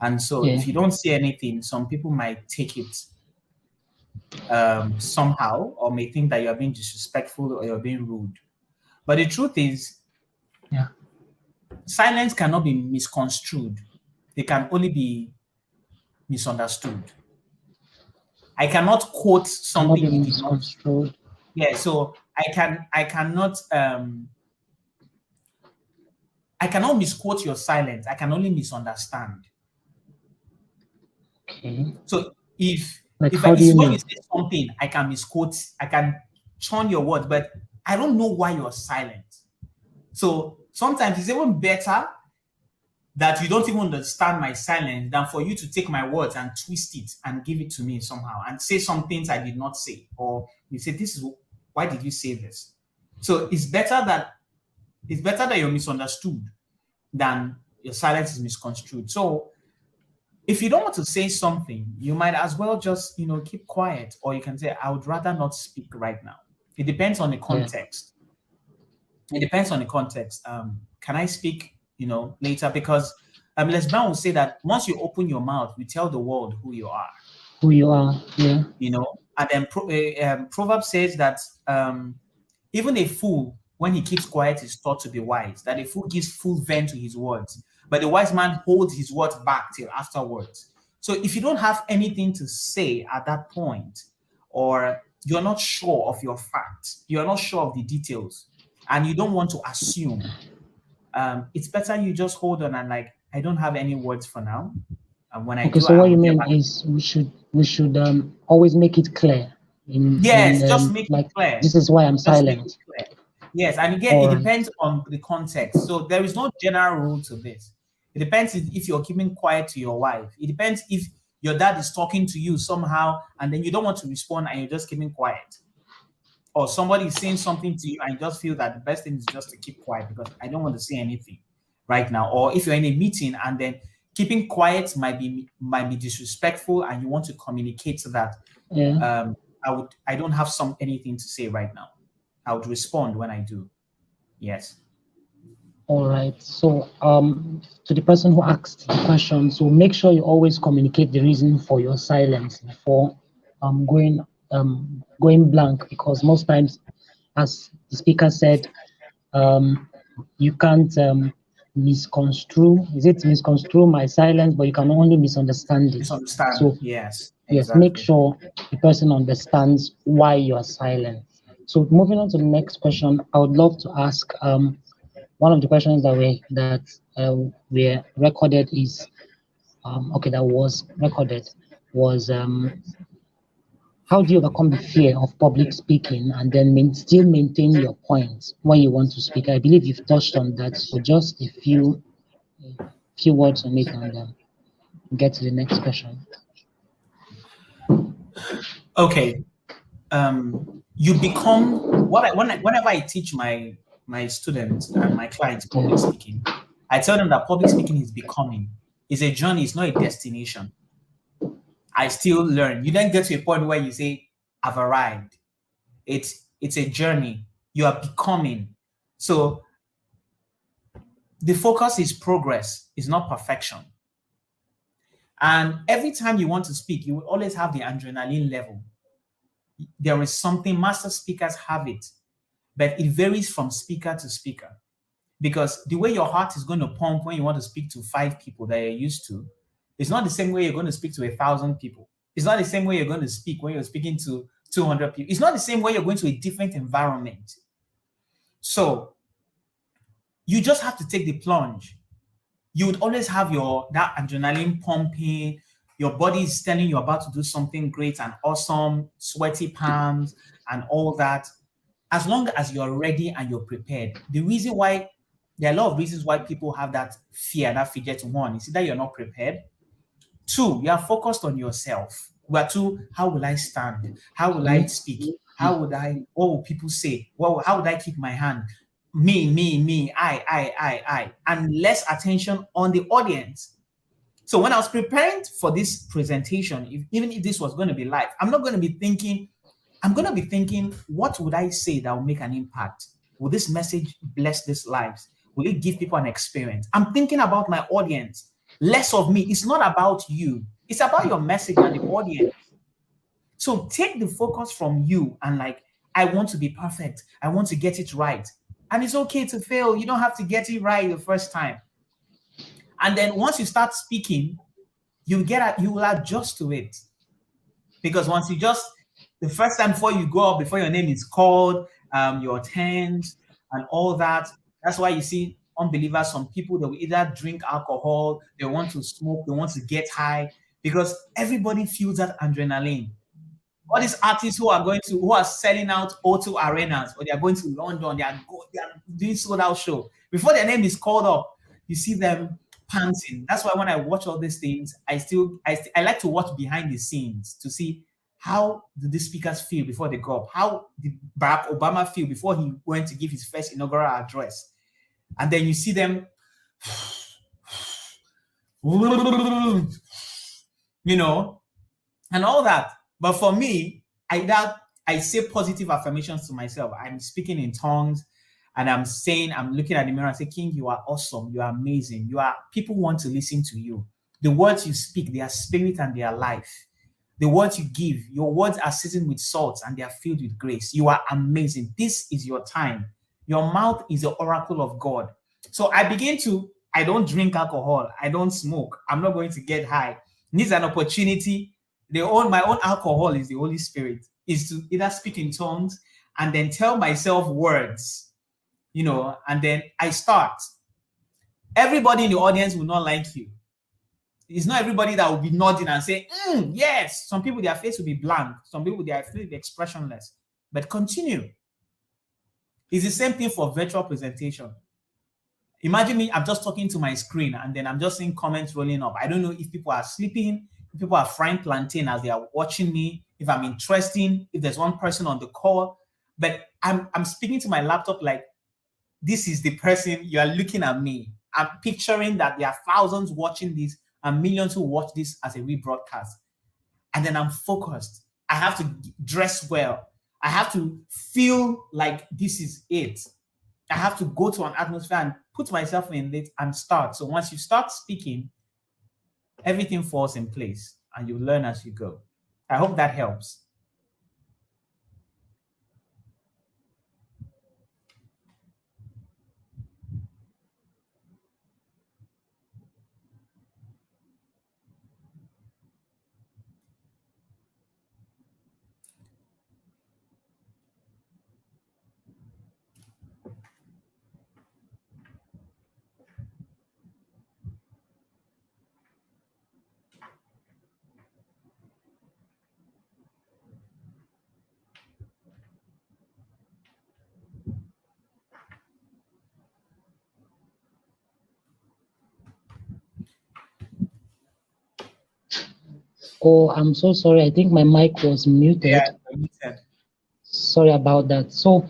And so Yeah, if you don't see anything, some people might take it somehow or may think that you're being disrespectful or you're being rude. But the truth is, yeah, silence cannot be misconstrued. They can only be misunderstood. I cannot quote Cannot something be you did not. misconstrued. Yeah, so I cannot misquote your silence. I can only misunderstand. Okay. So if Like, if how I, do it's you when you mean? say something, I can misquote, I can turn your words, but I don't know why you're silent. So sometimes it's even better that you don't even understand my silence than for you to take my words and twist it and give it to me somehow and say some things I did not say. Or you say, this is why did you say this? So it's better that you're misunderstood than your silence is misconstrued. So if you don't want to say something, you might as well just, keep quiet, or you can say, I would rather not speak right now. It depends on the Yeah. context. It depends on the context. Can I speak, later? Because Les Brown will say that once you open your mouth, you tell the world who you are, Who you are. Yeah. And then Proverbs says that even a fool, when he keeps quiet, is thought to be wise, that a fool gives full vent to his words, but the wise man holds his words back till afterwards. So if you don't have anything to say at that point, or you're not sure of your facts, you're not sure of the details, and you don't want to assume, it's better you just hold on and like, I don't have any words for now. And when I Okay. do, So I what you will get mean back. is we should always make it clear in Yes, just make it like, clear. this is why I'm Just make it silent. clear. Yes, and again, All it right. depends on the context. So there is no general rule to this. It depends if you're keeping quiet to your wife. It depends if your dad is talking to you somehow and then you don't want to respond and you're just keeping quiet. Or somebody is saying something to you and you just feel that the best thing is just to keep quiet because I don't want to say anything right now. Or if you're in a meeting and then keeping quiet might be disrespectful and you want to communicate so that Yeah. I don't have anything to say right now. I would respond when I do. Yes. All right. So, to the person who asked the question, so make sure you always communicate the reason for your silence before going blank, because most times, as the speaker said, um, you can't misconstrue. Is it misconstrue my silence? But you can only misunderstand it. Misunderstand. So, Yes, yes, make exactly. sure the person understands why you are silent. So, moving on to the next question, I would love to ask. One of the questions that were recorded is okay, that was recorded was how do you overcome the fear of public speaking and then still maintain your point when you want to speak? I believe you've touched on that, so just a few words on it, and get to the next question. Okay. You become whenever I teach my students and my clients public Yeah. speaking, I tell them that public speaking is becoming. It's a journey, it's not a destination. I still learn. You then get to a point where you say, I've arrived. It's a journey. You are becoming. So the focus is progress, is not perfection. And every time you want to speak, you will always have the adrenaline level. There is something, master speakers have it, but it varies from speaker to speaker. Because the way your heart is going to pump when you want to speak to 5 people that you're used to, it's not the same way you're going to speak to 1,000 people. It's not the same way you're going to speak when you're speaking to 200 people. It's not the same way you're going to a different environment. So you just have to take the plunge. You would always have that adrenaline pumping. Your body is telling you about to do something great and awesome, sweaty palms and all that. As long as you're ready and you're prepared. There are a lot of reasons why people have that fear, that fidget. One, is that you're not prepared. Two, you are focused on yourself. Where two, how will I stand? How will I Okay. speak? What will people say? How would I keep my hand? Me, I. And less attention on the audience. So when I was preparing for this presentation, even if this was going to be live, I'm going to be thinking, what would I say that will make an impact? Will this message bless these lives? Will it give people an experience? I'm thinking about my audience, less of me. It's not about you. It's about your message and the audience. So take the focus from you and like, I want to be perfect. I want to get it right. And it's okay to fail. You don't have to get it right the first time. And then once you start speaking, you will adjust to it. Because once you just, the first time before you go up, before your name is called, your turns and all that, that's why you see unbelievers, some people, they will either drink alcohol, they want to smoke, they want to get high, because everybody feels that adrenaline. All these artists who are selling out O2 arenas, or they are going to London, they are doing sold out show. Before their name is called up, you see them panting. That's why when I watch all these things, I like to watch behind the scenes to see how do the speakers feel before they go up. How did Barack Obama feel before he went to give his first inaugural address? And then you see them, you know, and all that. But for me, I say positive affirmations to myself. I'm speaking in tongues, and I'm looking at the mirror and say, King, you are awesome. You are amazing. People want to listen to you. The words you speak, they are spirit and they are life. The words you give, your words are seasoned with salt and they are filled with grace. You are amazing. This is your time. Your mouth is the oracle of God. So I don't drink alcohol. I don't smoke. I'm not going to get high. Needs an opportunity. My own alcohol is the Holy Spirit, is to either speak in tongues and then tell myself words, and then I start. Everybody in the audience will not like you. It's not everybody that will be nodding and say, yes. Some people, their face will be blank. Some people, their face will be expressionless. But continue. It's the same thing for virtual presentation. Imagine me, I'm just talking to my screen and then I'm just seeing comments rolling up. I don't know if people are sleeping, if people are frying plantain as they are watching me, if I'm interesting, if there's one person on the call. But I'm speaking to my laptop like, this is the person, you are looking at me. I'm picturing that there are thousands watching this and millions who watch this as a rebroadcast. And then I'm focused. I have to dress well. I have to feel like this is it. I have to go to an atmosphere and put myself in it and start. So once you start speaking, everything falls in place and you learn as you go. I hope that helps. Oh, I'm so sorry. I think my mic was muted. Yeah, Sorry about that. So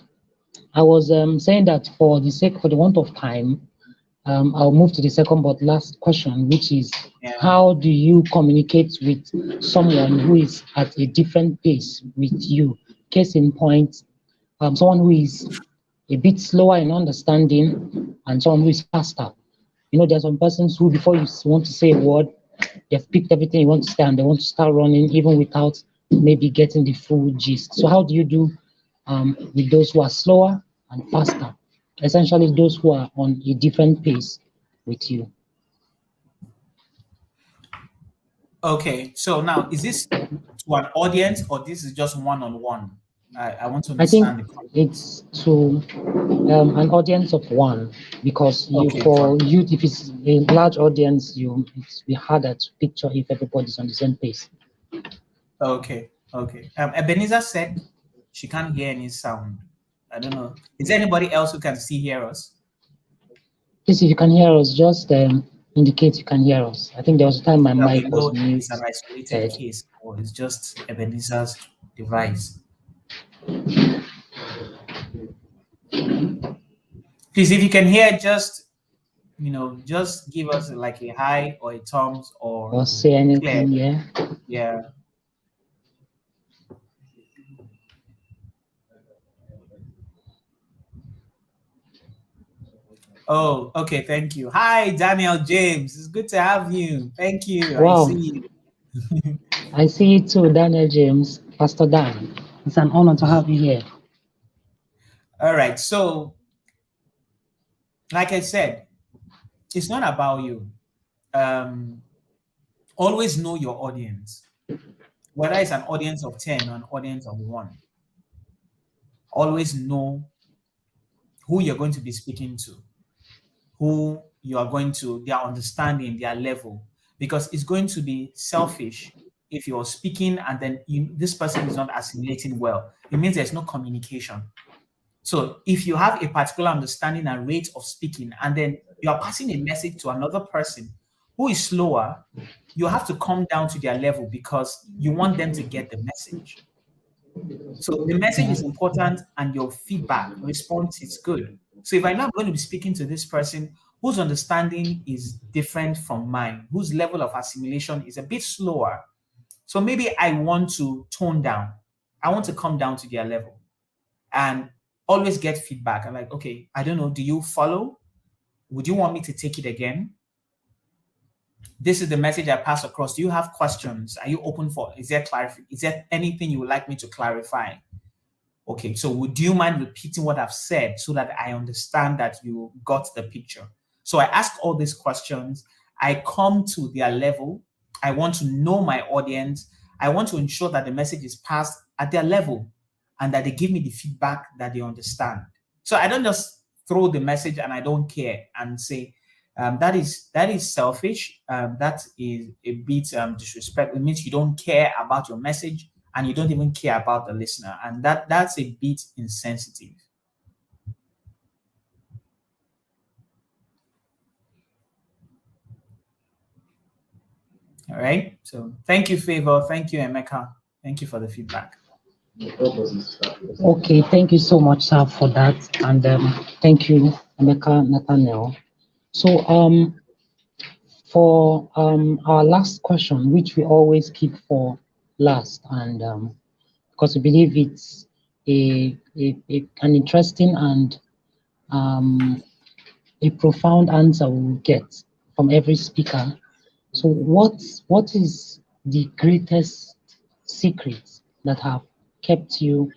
I was saying that for the want of time, I'll move to the second but last question, which is how do you communicate with someone who is at a different pace with you? Case in point, someone who is a bit slower in understanding and someone who is faster. There's some persons who, before you want to say a word, they've picked everything you want to say and they want to start running even without maybe getting the full gist. So how do you do with those who are slower and faster? Essentially, those who are on a different pace with you. Okay, so now is this to an audience or this is just one-on-one? I want to I think understand it's to an audience of one, because for you, if it's a large audience, it's be harder to picture if everybody's on the same pace. Okay. Ebenezer said she can't hear any sound. I don't know. Is there anybody else who can hear us? Please, if you can hear us, just indicate you can hear us. I think there was a time my mic was muted. It's an isolated case, or it's just Ebenezer's device. Please, if you can hear, just give us like a hi or a thumbs or say anything. Clear. Yeah. Oh, okay. Thank you. Hi, Daniel James. It's good to have you. Thank you. Wow. I see you. I see you too, Daniel James, Pastor Dan. It's an honor to have you here. All right. So, like I said, it's not about you. Always know your audience, whether it's an audience of 10 or an audience of 1. Always know who you're going to be speaking to, who you are going to, their understanding, their level, because it's going to be selfish if you're speaking and then this person is not assimilating well. It means there's no communication. So if you have a particular understanding and rate of speaking, and then you are passing a message to another person who is slower, you have to come down to their level because you want them to get the message. So the message is important and your feedback, response is good. So if I know I'm going to be speaking to this person whose understanding is different from mine, whose level of assimilation is a bit slower, so maybe I want to tone down. I want to come down to their level and always get feedback. I'm like, okay, I don't know, do you follow? Would you want me to take it again? This is the message I pass across. Do you have questions? Are you open for, is there anything you would like me to clarify? Okay, so would you mind repeating what I've said so that I understand that you got the picture? So I ask all these questions. I come to their level. I want to know my audience. I want to ensure that the message is passed at their level and that they give me the feedback that they understand. So I don't just throw the message and I don't care and say, that is selfish. That is a bit disrespectful. It means you don't care about your message and you don't even care about the listener, and that's a bit insensitive. All right. So thank you, Favor. Thank you, Emeka. Thank you for the feedback. Okay, thank you so much, sir, for that, and thank you, Emeka, Nathaniel. So, for our last question, which we always keep for last, and because we believe it's an interesting and a profound answer we'll get from every speaker. So, what is the greatest secret that have kept you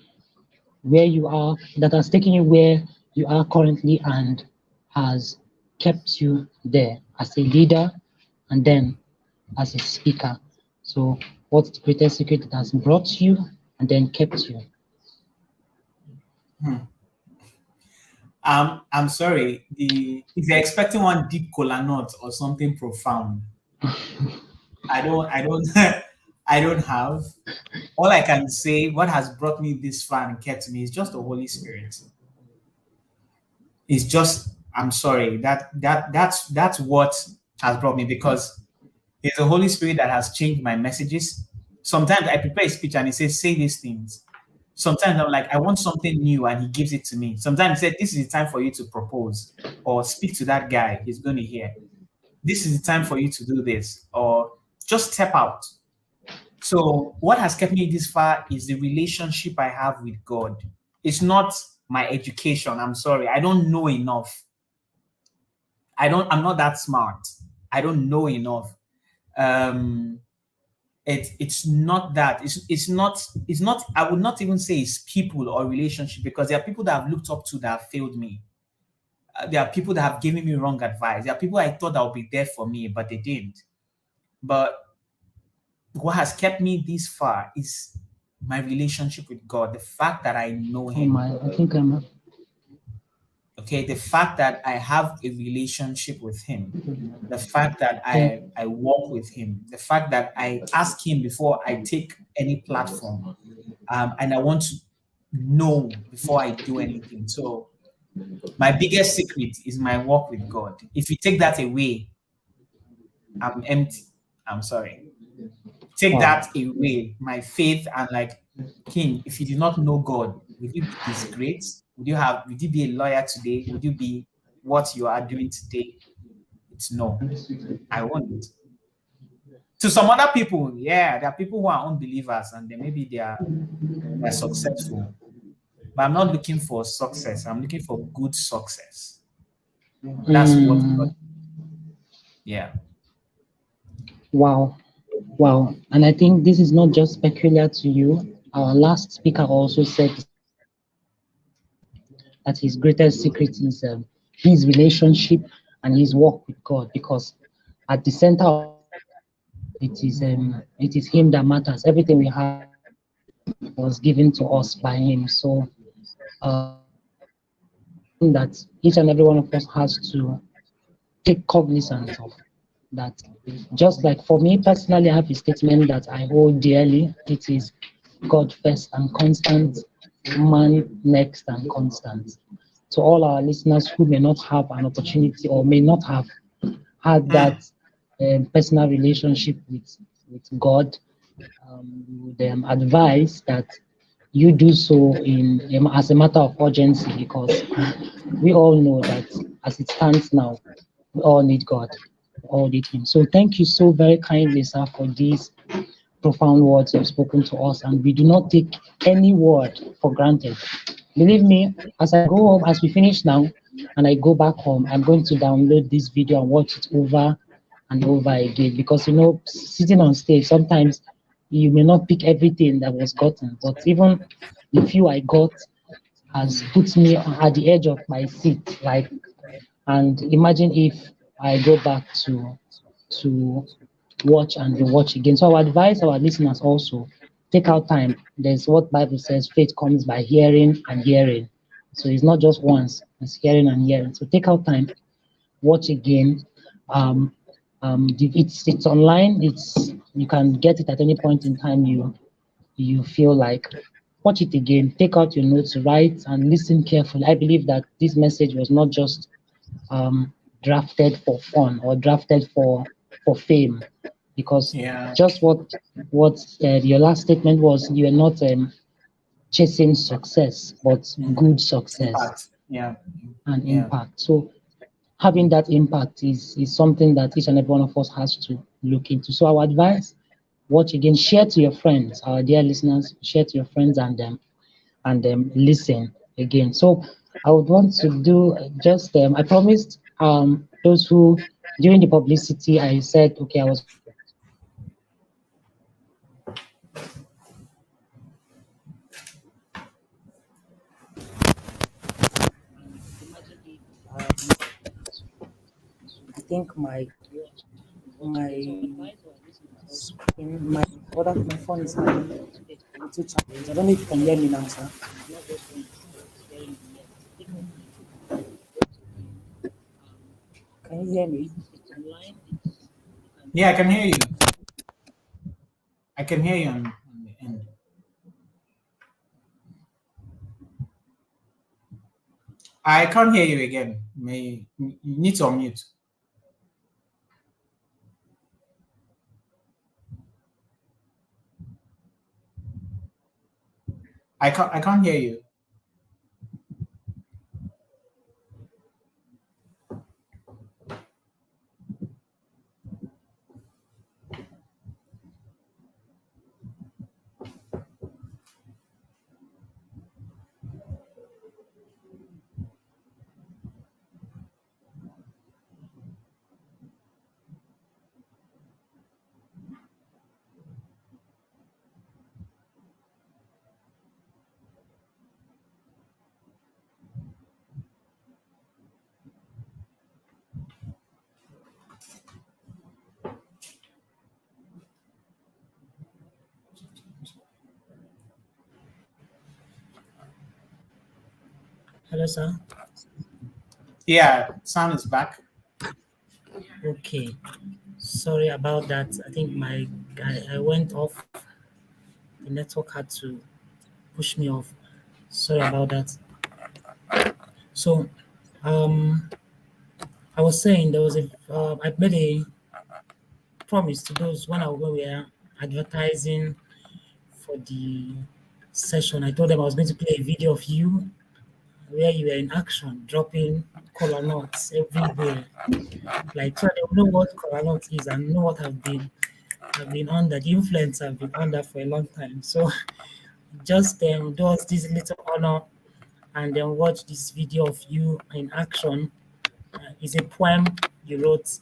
where you are, that has taken you where you are currently and has kept you there as a leader and then as a speaker? So what's the greatest secret that has brought you and then kept you? I'm sorry. If you're expecting one deep Kolanut or something profound, I don't I don't have. All I can say, what has brought me this far and kept me is just the Holy Spirit. It's just, I'm sorry, that's what has brought me, because it's the Holy Spirit that has changed my messages. Sometimes I prepare a speech and he says, say these things. Sometimes I'm like, I want something new, and he gives it to me. Sometimes he said, this is the time for you to propose or speak to that guy, he's going to hear. This is the time for you to do this, or just step out. So what has kept me this far is the relationship I have with God. It's not my education. I'm sorry. I don't know enough. I'm not that smart. I don't know enough. It's not that. It's not, I would not even say it's people or relationship, because there are people that I've looked up to that have failed me. There are people that have given me wrong advice. There are people I thought that would be there for me, but they didn't. But what has kept me this far is my relationship with God, the fact that I know Him. Okay, the fact that I have a relationship with Him, the fact that I walk with Him, the fact that I ask Him before I take any platform, and I want to know before I do anything. So my biggest secret is my walk with God. If you take that away, I'm empty. I'm sorry. Take that away, my faith, and like, King, if you did not know God, would you be disgraced? Would you be a lawyer today? Would you be what you are doing today? It's no. I won't. To some other people, yeah, there are people who are unbelievers and then maybe they're successful. But I'm not looking for success. I'm looking for good success. That's what God. Yeah. Wow. And I think this is not just peculiar to you. Our last speaker also said that his greatest secret is his relationship and his walk with God, because at the center of it is Him that matters. Everything we have was given to us by Him. So it's something that each and every one of us has to take cognizance of. That just like for me personally, I have a statement that I hold dearly. It is God first and constant, man next and constant. To all our listeners who may not have an opportunity or may not have had Mm. that personal relationship with God, we would advise that you do so in as a matter of urgency, because we all know that as it stands now, we all need God, we all need Him. So thank you so very kindly, sir, for these profound words you've spoken to us, and we do not take any word for granted. Believe me, as I go home, as we finish now, and I go back home, I'm going to download this video and watch it over and over again, because sitting on stage, sometimes you may not pick everything that was gotten, but even the few I got has put me at the edge of my seat. Like, and imagine if I go back to watch and rewatch again. So I would advise our listeners also take out time. There's what Bible says: faith comes by hearing and hearing. So it's not just once; it's hearing and hearing. So take out time, watch again. Um, it's online. It's You can get it at any point in time you feel like. Watch it again. Take out your notes, write, and listen carefully. I believe that this message was not just um, drafted for fun or drafted for fame, because Yeah. just what your last statement was, you are not chasing success but Mm. good success Impact. Yeah. and Yeah. impact. So having that impact is something that each and every one of us has to look into. So our advice: watch again, share to your friends, our dear listeners, share to your friends, and listen again. So I would want to do just I promised those who, during the publicity, I said okay, I was going to do a video and imagine if you are able to I think my screen, my phone is having a little challenge. I don't know if you can hear me now, sir. It's not just one that's scaring me yet. Take out time, watch again. Um, can you hear me? It's online. It's You can Yeah, I can hear you. watch it. I can hear you on the end. I can't hear you again. You need to unmute. I can't hear you. Hello, sir. Yeah, sound is back. Okay. Sorry about that. I think I went off. The network had to push me off. Sorry about that. So, um, I was saying there was I made a promise to those when we were advertising for the session. I told them I was going to play a video of you where you were in action, dropping Kolanut everywhere. Like, so they will know what Kolanut is and know what I've been under, the influence I've been under for a long time. So just do us this little honor and then watch this video of you in action. It's a poem you wrote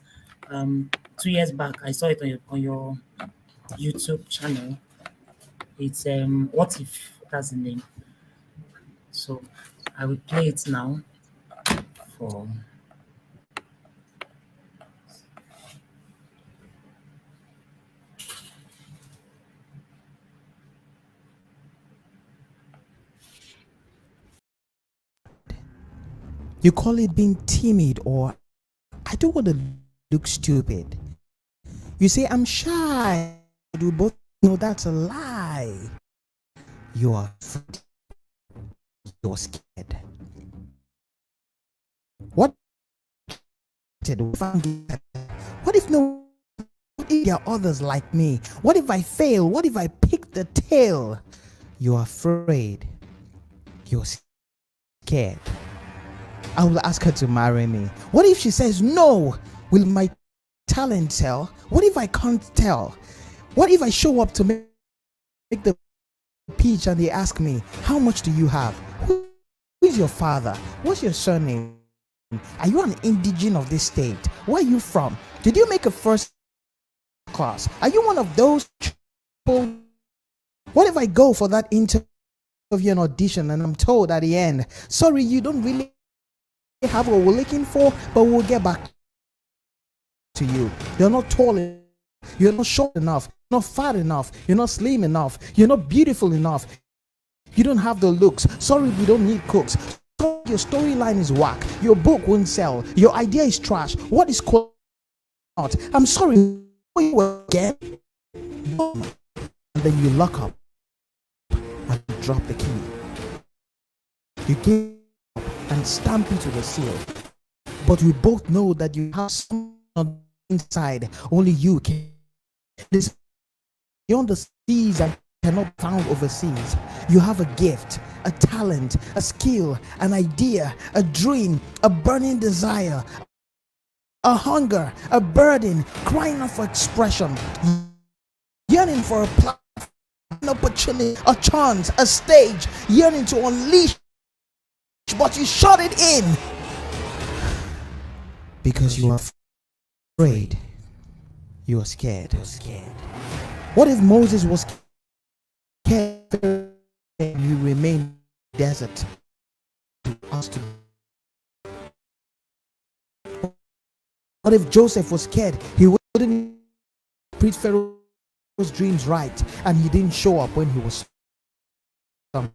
2 years back. I saw it on your YouTube channel. It's What If, that's the name. So I will play it now for You call it being timid, or I don't want to look stupid. You say I'm shy. We both know that's a lie. You are afraid. You're scared. What what if no, what if there are others like me? What if I fail? What if I pick the tail? You're afraid. You're scared. I will ask her to marry me. What if she says no? Will my talent tell? What if I can't tell? What if I show up to make the pitch and they ask me, how much do you have? Who is your father? What's your surname? Are you an indigene of this state? Where are you from? Did you make a first class? Are you one of those people? What if I go for that interview and audition and I'm told at the end, sorry, you don't really have what we're looking for, but we'll get back to you. You're not tall enough. You're not short enough. You're not fat enough. You're not slim enough. You're not beautiful enough. You don't have the looks. Sorry, we don't need cooks. Your storyline is whack. Your book won't sell. Your idea is trash. What is Kolanut? I'm sorry. You again? And then you lock up and drop the key. You give up and stamp it to the seal. But we both know that you have something inside. Only you can. This beyond the seas and cannot be found overseas. You have a gift, a talent, a skill, an idea, a dream, a burning desire, a hunger, a burden, crying out for expression, yearning for a platform, an opportunity, a chance, a stage, yearning to unleash, but you shut it in because you are afraid. You are scared. What if Moses was scared and you remain desert? What if Joseph was scared? He wouldn't preach Pharaoh's dreams right, and he didn't show up when he was summoned.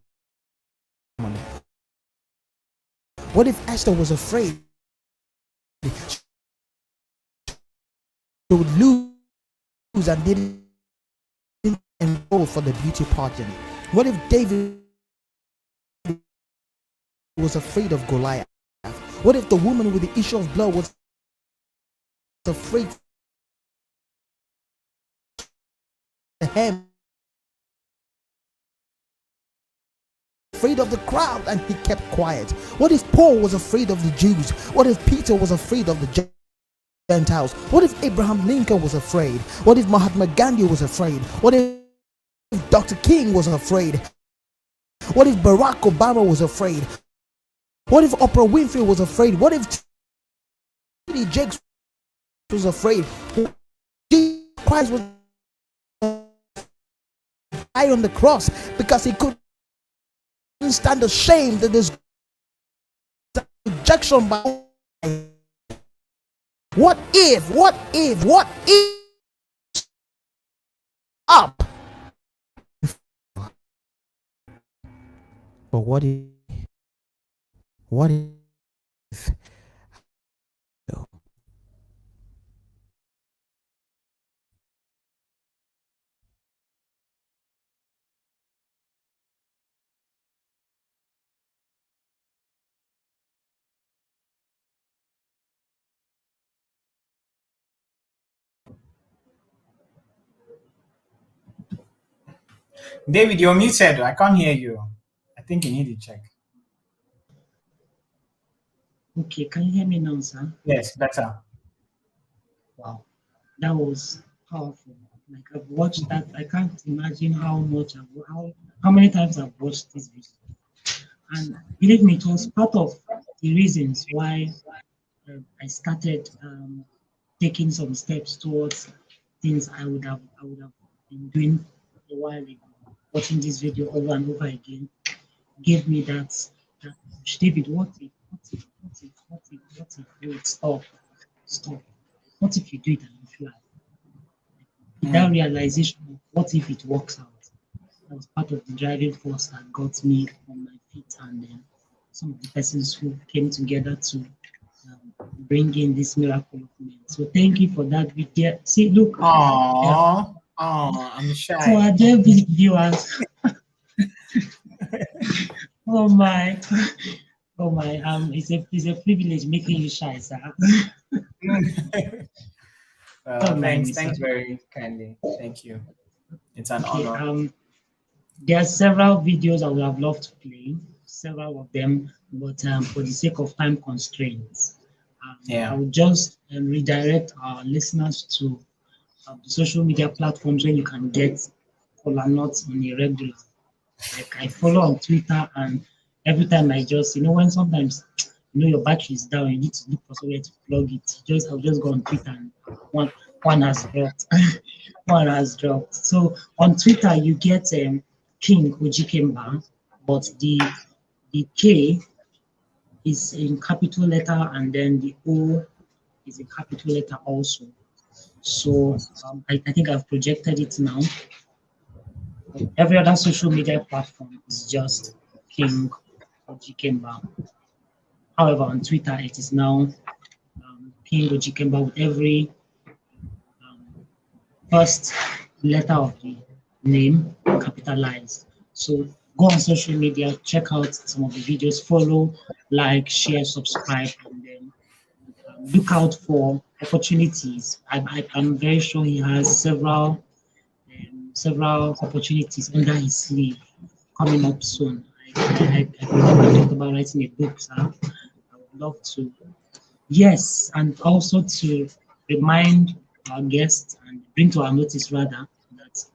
What if Esther was afraid she would lose and didn't enroll for the beauty pageant? What if David was afraid of Goliath? What if the woman with the issue of blood was afraid the hem, afraid of the crowd, and he kept quiet? What if Paul was afraid of the Jews? What if Peter was afraid of the Gentiles? What if Abraham Lincoln was afraid? What if Mahatma Gandhi was afraid? What if Dr. King was afraid? What if Barack Obama was afraid? What if Oprah Winfrey was afraid? What if T.D. Jakes was afraid? Jesus Christ was die on the cross because he couldn't stand the shame that there's rejection by. What if up? But what if no. David, you're muted. I can't hear you. I think you need to check. Okay, can you hear me now, sir? Yes, better. Wow, that was powerful. Like I've watched that. I can't imagine how many times I've watched this video. And believe me, it was part of the reasons why I started taking some steps towards things I would have been doing a while ago. Watching this video over and over again gave me that push. David, what if, what if, what if, what if, what if, wait, stop. What if you do it and you fly? That realization of what if it works out, that was part of the driving force that got me on my feet and then some of the persons who came together to bring in this miracle of men. So thank you for that video. See, look, Oh, I'm so shy. our dear viewers, oh my, oh my, it's a privilege making you shy, sir. Don't mind Thanks, me, sir. thanks very kindly. Thank you. It's an Okay, honor. there are several videos I would have loved to play, several of them, but for the sake of time constraints, I Yeah. will just redirect our listeners to the social media platforms where you can get Kolanut on a regular. Like I follow on Twitter, and every time I just, when sometimes, your battery is down, you need to look for somewhere to plug it. I'll just go on Twitter, and one has dropped. One has dropped. So on Twitter, you get King Ojikemba, but the K is in capital letter, and then the O is in capital letter also. So I think I've projected it now. Every other social media platform is just King Ojikemba. However, on Twitter, it is now King Ojikemba with every first letter of the name capitalized. So go on social media, check out some of the videos, follow, like, share, subscribe, and then look out for opportunities. I'm very sure he has several opportunities under his sleeve coming up soon. I remember talked about writing a book, sir. I would love to. Yes, and also to remind our guests and bring to our notice rather that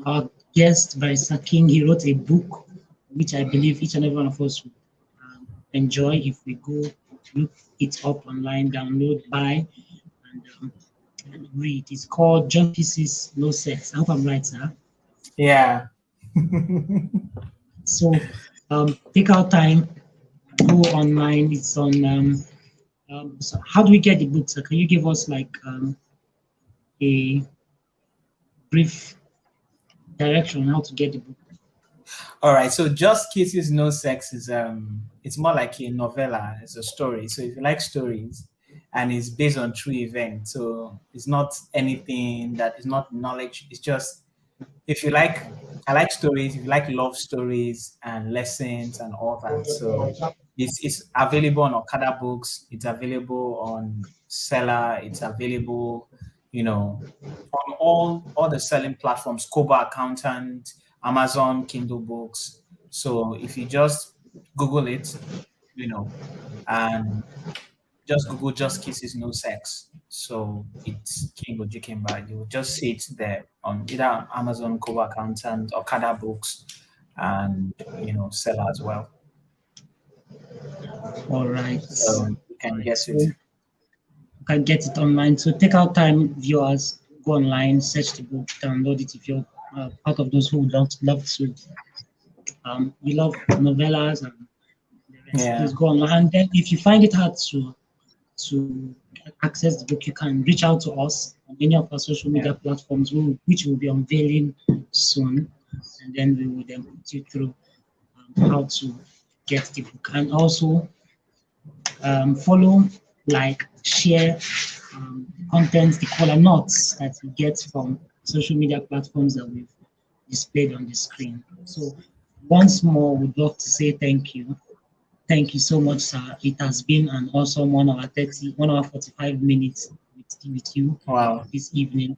our guest Barrister King, he wrote a book which I believe each and every one of us would enjoy if we go look it up online, download, buy, and read. It's called Just Kisses, No Sex. I hope I'm right, sir. Yeah. So take our time, go online. It's on. So how do we get the book, sir? Can you give us like a brief direction on how to get the book? All right. So Just Kisses No Sex is it's more like a novella. It's a story. So if you like stories, and it's based on true events, so it's not anything that is not knowledge. It's just if you like, I like stories. If you like love stories and lessons and all that, so it's available on Okada Books. It's available on Seller. It's available, on all the selling platforms, Kobo Accountant, Amazon Kindle Books. So if you just Google it, and just Google Just Kisses No Sex. So it's King Ojikemba. You will just see it there on either Amazon Kobo Accountant or Kada Books and Seller as well. All right. So you All can right. get So it. you can get it online. So take out time, viewers, go online, search the book, download it if you're part of those who would love to. You love novellas and the rest. Yeah. Please go online. And then if you find it hard to access the book, you can reach out to us on any of our social Yeah. media platforms, which will be unveiling soon, and then we will then put you through how to get the book. And also follow, like, share content, the color notes that you get from social media platforms that we've displayed on the screen. So once more, we'd love to say thank you. Thank you so much, sir. It has been an awesome 1 hour 30, 1 hour 45 minutes with you Wow. this evening.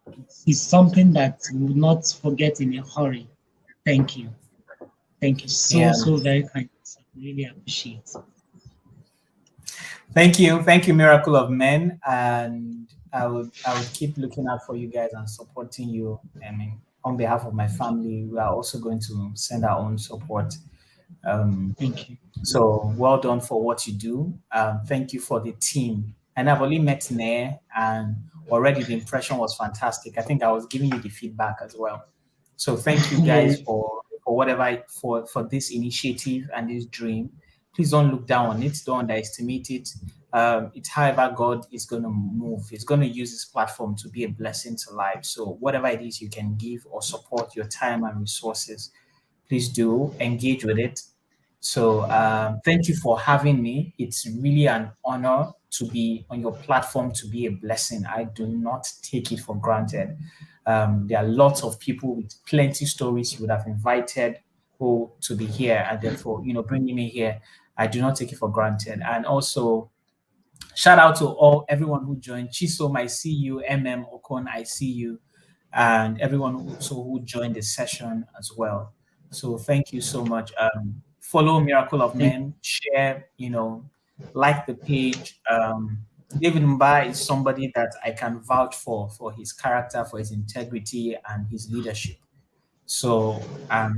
And it's something that we will not forget in a hurry. Thank you. Thank you so, Yeah. so very kind. Sir. Really appreciate it. Thank you, Miracle of Men, and I would keep looking out for you guys and supporting you. I mean, on behalf of my family, we are also going to send our own support. Thank you. So well done for what you do. Thank you for the team. And I've only met Nair, and already the impression was fantastic. I think I was giving you the feedback as well. So thank you Yeah. guys for whatever for this initiative and this dream. Please don't look down on it. Don't underestimate it. It's however God is going to move. He's going to use this platform to be a blessing to life. So whatever it is you can give or support your time and resources, please do engage with it. So thank you for having me. It's really an honor to be on your platform, to be a blessing. I do not take it for granted. There are lots of people with plenty stories you would have invited who to be here, and therefore, bringing me here, I do not take it for granted. And also, shout out to everyone who joined. Chisom, I see you. Okon, I see you, and everyone also who joined the session as well. So thank you so much. Follow Miracle of Thank, Men, share, like the page. David Mba is somebody that I can vouch for his character, for his integrity, and his leadership. So I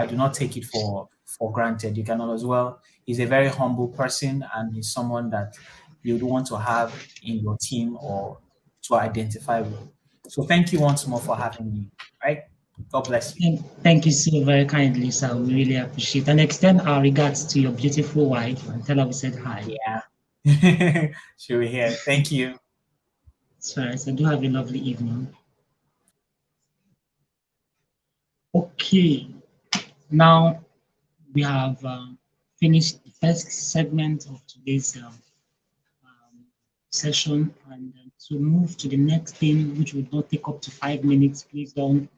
do not take it for granted. You cannot as well. He's a very humble person, and he's someone that you'd want to have in your team or to identify with. So thank you once more for having me. Right? God bless you. thank you so very kindly, sir. We really appreciate, and extend our regards to your beautiful wife and tell her we said hi. Yeah. Sure, here. Thank you. So, so do have a lovely evening. Okay, now we have finished the first segment of today's session, and to move to the next thing, which will not take up to 5 minutes, please don't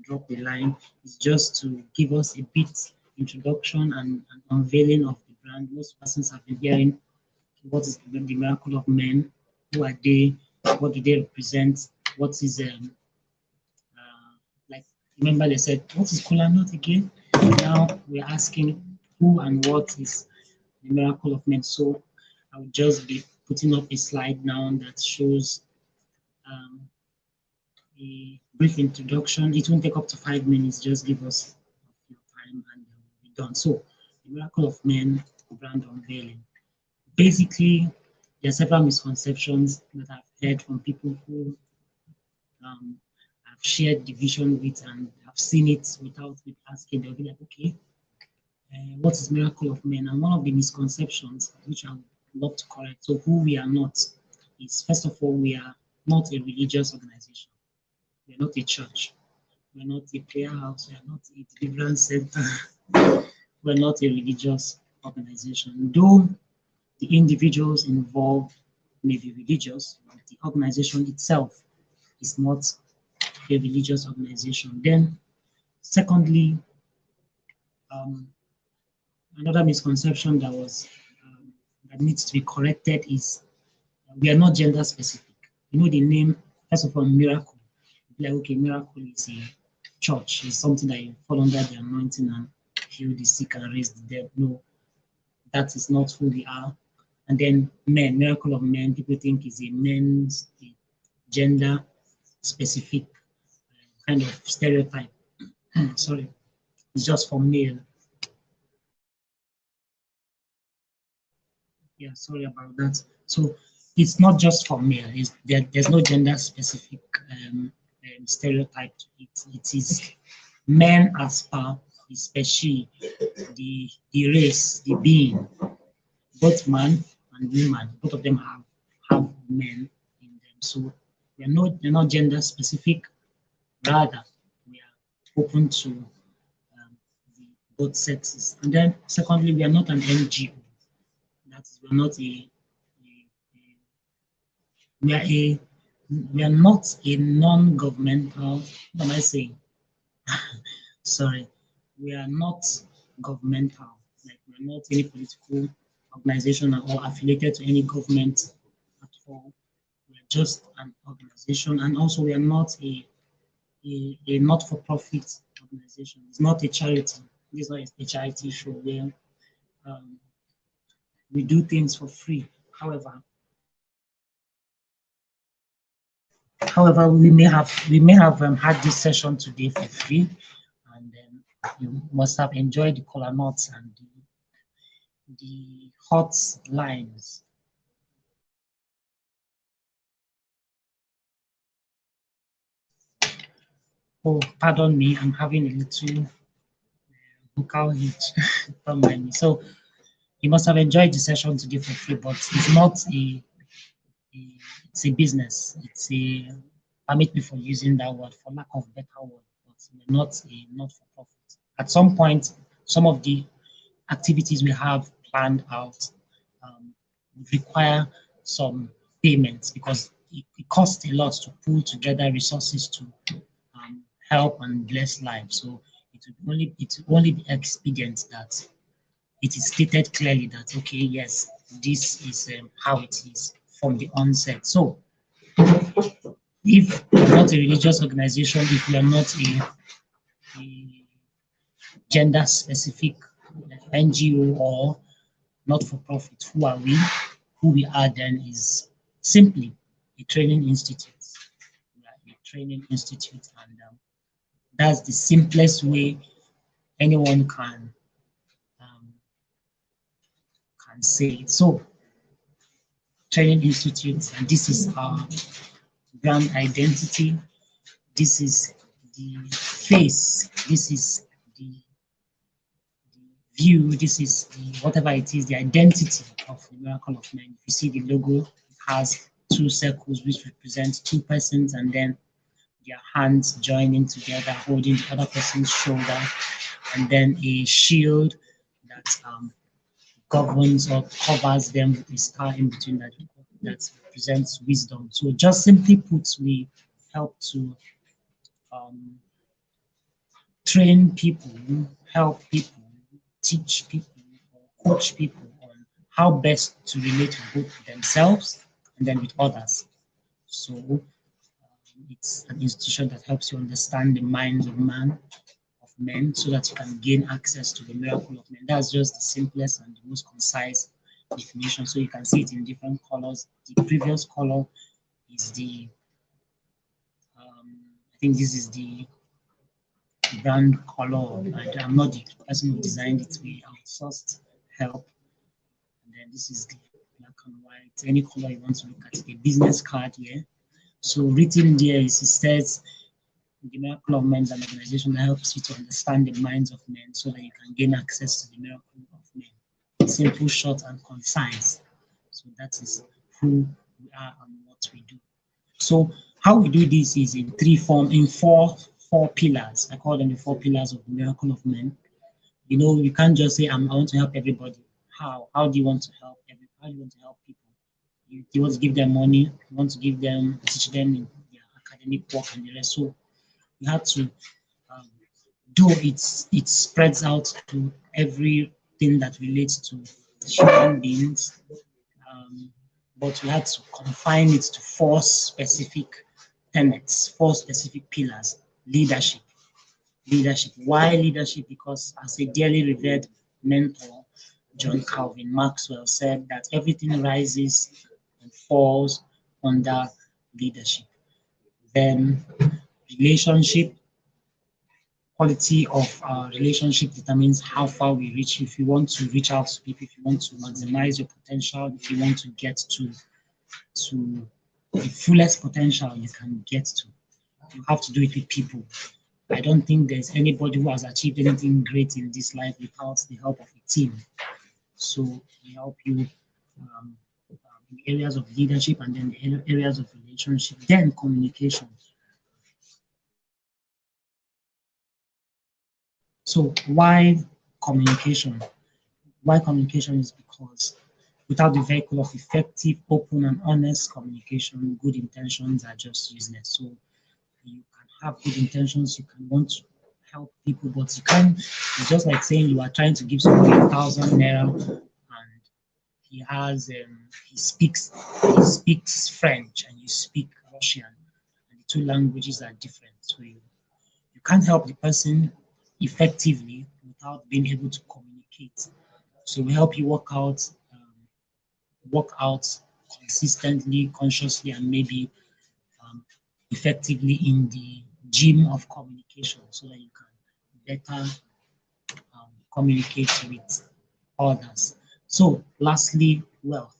drop the line. It's just to give us a bit introduction and unveiling of the brand. Most persons have been hearing what is the Miracle of Men, who are they, what do they represent, what is like, remember they said, what is Kolanut again? Now we're asking who and what is the Miracle of Men. So I will just be putting up a slide now that shows um, a brief introduction. It won't take up to 5 minutes, just give us your time and we'll be done. So, the Miracle of Men brand unveiling. Basically, there are several misconceptions that I've heard from people who I've shared the vision with and have seen it without me asking. They'll be like, okay, what is Miracle of Men? And one of the misconceptions, which I would love to correct, so who we are not, is first of all, we are not a religious organization. We are not a church. We are not a prayer house. We are not a deliverance center. We are not a religious organization. Though the individuals involved may be religious, but the organization itself is not a religious organization. Then, secondly, um, another misconception that needs to be corrected is we are not gender specific. You know the name, first of all, miracle. Like, okay, miracle is a church, it's something that you fall under the anointing and heal the sick and raise the dead. No, that is not who we are. And then men, miracle of men, people think is a men's a gender specific kind of stereotype. Sorry, it's just for male. Yeah, sorry about that. So it's not just for male. There's no gender specific stereotype to it. It is men as per the species, the race, the being, both man and woman. Both of them have men in them. So they're not gender specific. Rather, we are open to the both sexes. And then secondly, we are not an NGO. That is, we're not we are a we are not a non-governmental. What am I saying? Sorry, we are not governmental. Like, we are not any political organization or affiliated to any government at all. We are just an organization, and also we are not a not-for-profit organization. It's not a charity. This is not a charity show where um, we do things for free. However, we may have had this session today for free, and you must have enjoyed the color notes and the hot lines. Oh, pardon me, I'm having a little vocal hitch. Don't mind me. So you must have enjoyed the session today for free, but it's not it's a business. It's a, permit me for using that word for lack of better word, but We're not a not-for-profit. At some point, some of the activities we have planned out would require some payments because it costs a lot to pull together resources to help and bless lives. So it will only be expedient that it is stated clearly that okay, yes, this is how it is from the onset. So if we're not a religious organization, if we are not a gender specific NGO or not for profit, who are we? Who we are then is simply a training institute. We are a training institute, and that's the simplest way anyone um, can say it. So, training institute, and this is our brand identity. This is the face. This is the view. This is the whatever it is, the identity of the Miracle of Men. If you see the logo, it has two circles which represent two persons, and then their hands joining together, holding the other person's shoulder, and then a shield that governs or covers them with a star in between that represents wisdom. So just simply put, we help to um, train people, help people, teach people, or coach people on how best to relate with both themselves and then with others. So it's an institution that helps you understand the minds of men so that you can gain access to the miracle of men. That's just the simplest and the most concise definition. So you can see it in different colors. The previous color is I think this is the brand color. I'm not the person who designed it. We outsourced help. And then this is the black and white. Any color you want to look at. The business card here. So written there is it says the Miracle of Men is an organization that helps you to understand the minds of men so that you can gain access to the miracle of men. Simple, short, and concise. So that is who we are and what we do. So how we do this is in four pillars. I call them the four pillars of the miracle of men. You know, you can't just say I want to help everybody. How? How do you want to help how do you want to help people? You want to give them money, you want to give them teach them in their academic work and the rest. So you have to do it spreads out to everything that relates to human beings, but we had to confine it to four specific tenets, four specific pillars. Leadership. Why leadership? Because as a dearly revered mentor, John Calvin Maxwell said that everything rises and falls under leadership. Then relationship, quality of our relationship determines how far we reach. If you want to reach out to people, if you want to maximize your potential, if you want to get to the fullest potential you can get to, you have to do it with people. I don't think there's anybody who has achieved anything great in this life without the help of a team. So we help you in the areas of leadership and then the areas of relationship, then communication. So why communication? Why communication is because without the vehicle of effective, open, and honest communication, good intentions are just useless. So you can have good intentions, you can want to help people, but you can't. It's just like saying you are trying to give somebody 1,000 naira, and he has he speaks French and you speak Russian, and the two languages are different. So you can't help the person effectively without being able to communicate. So we help you work out consistently, consciously, and maybe um, effectively in the gym of communication so that you can better communicate with others. So lastly, wealth.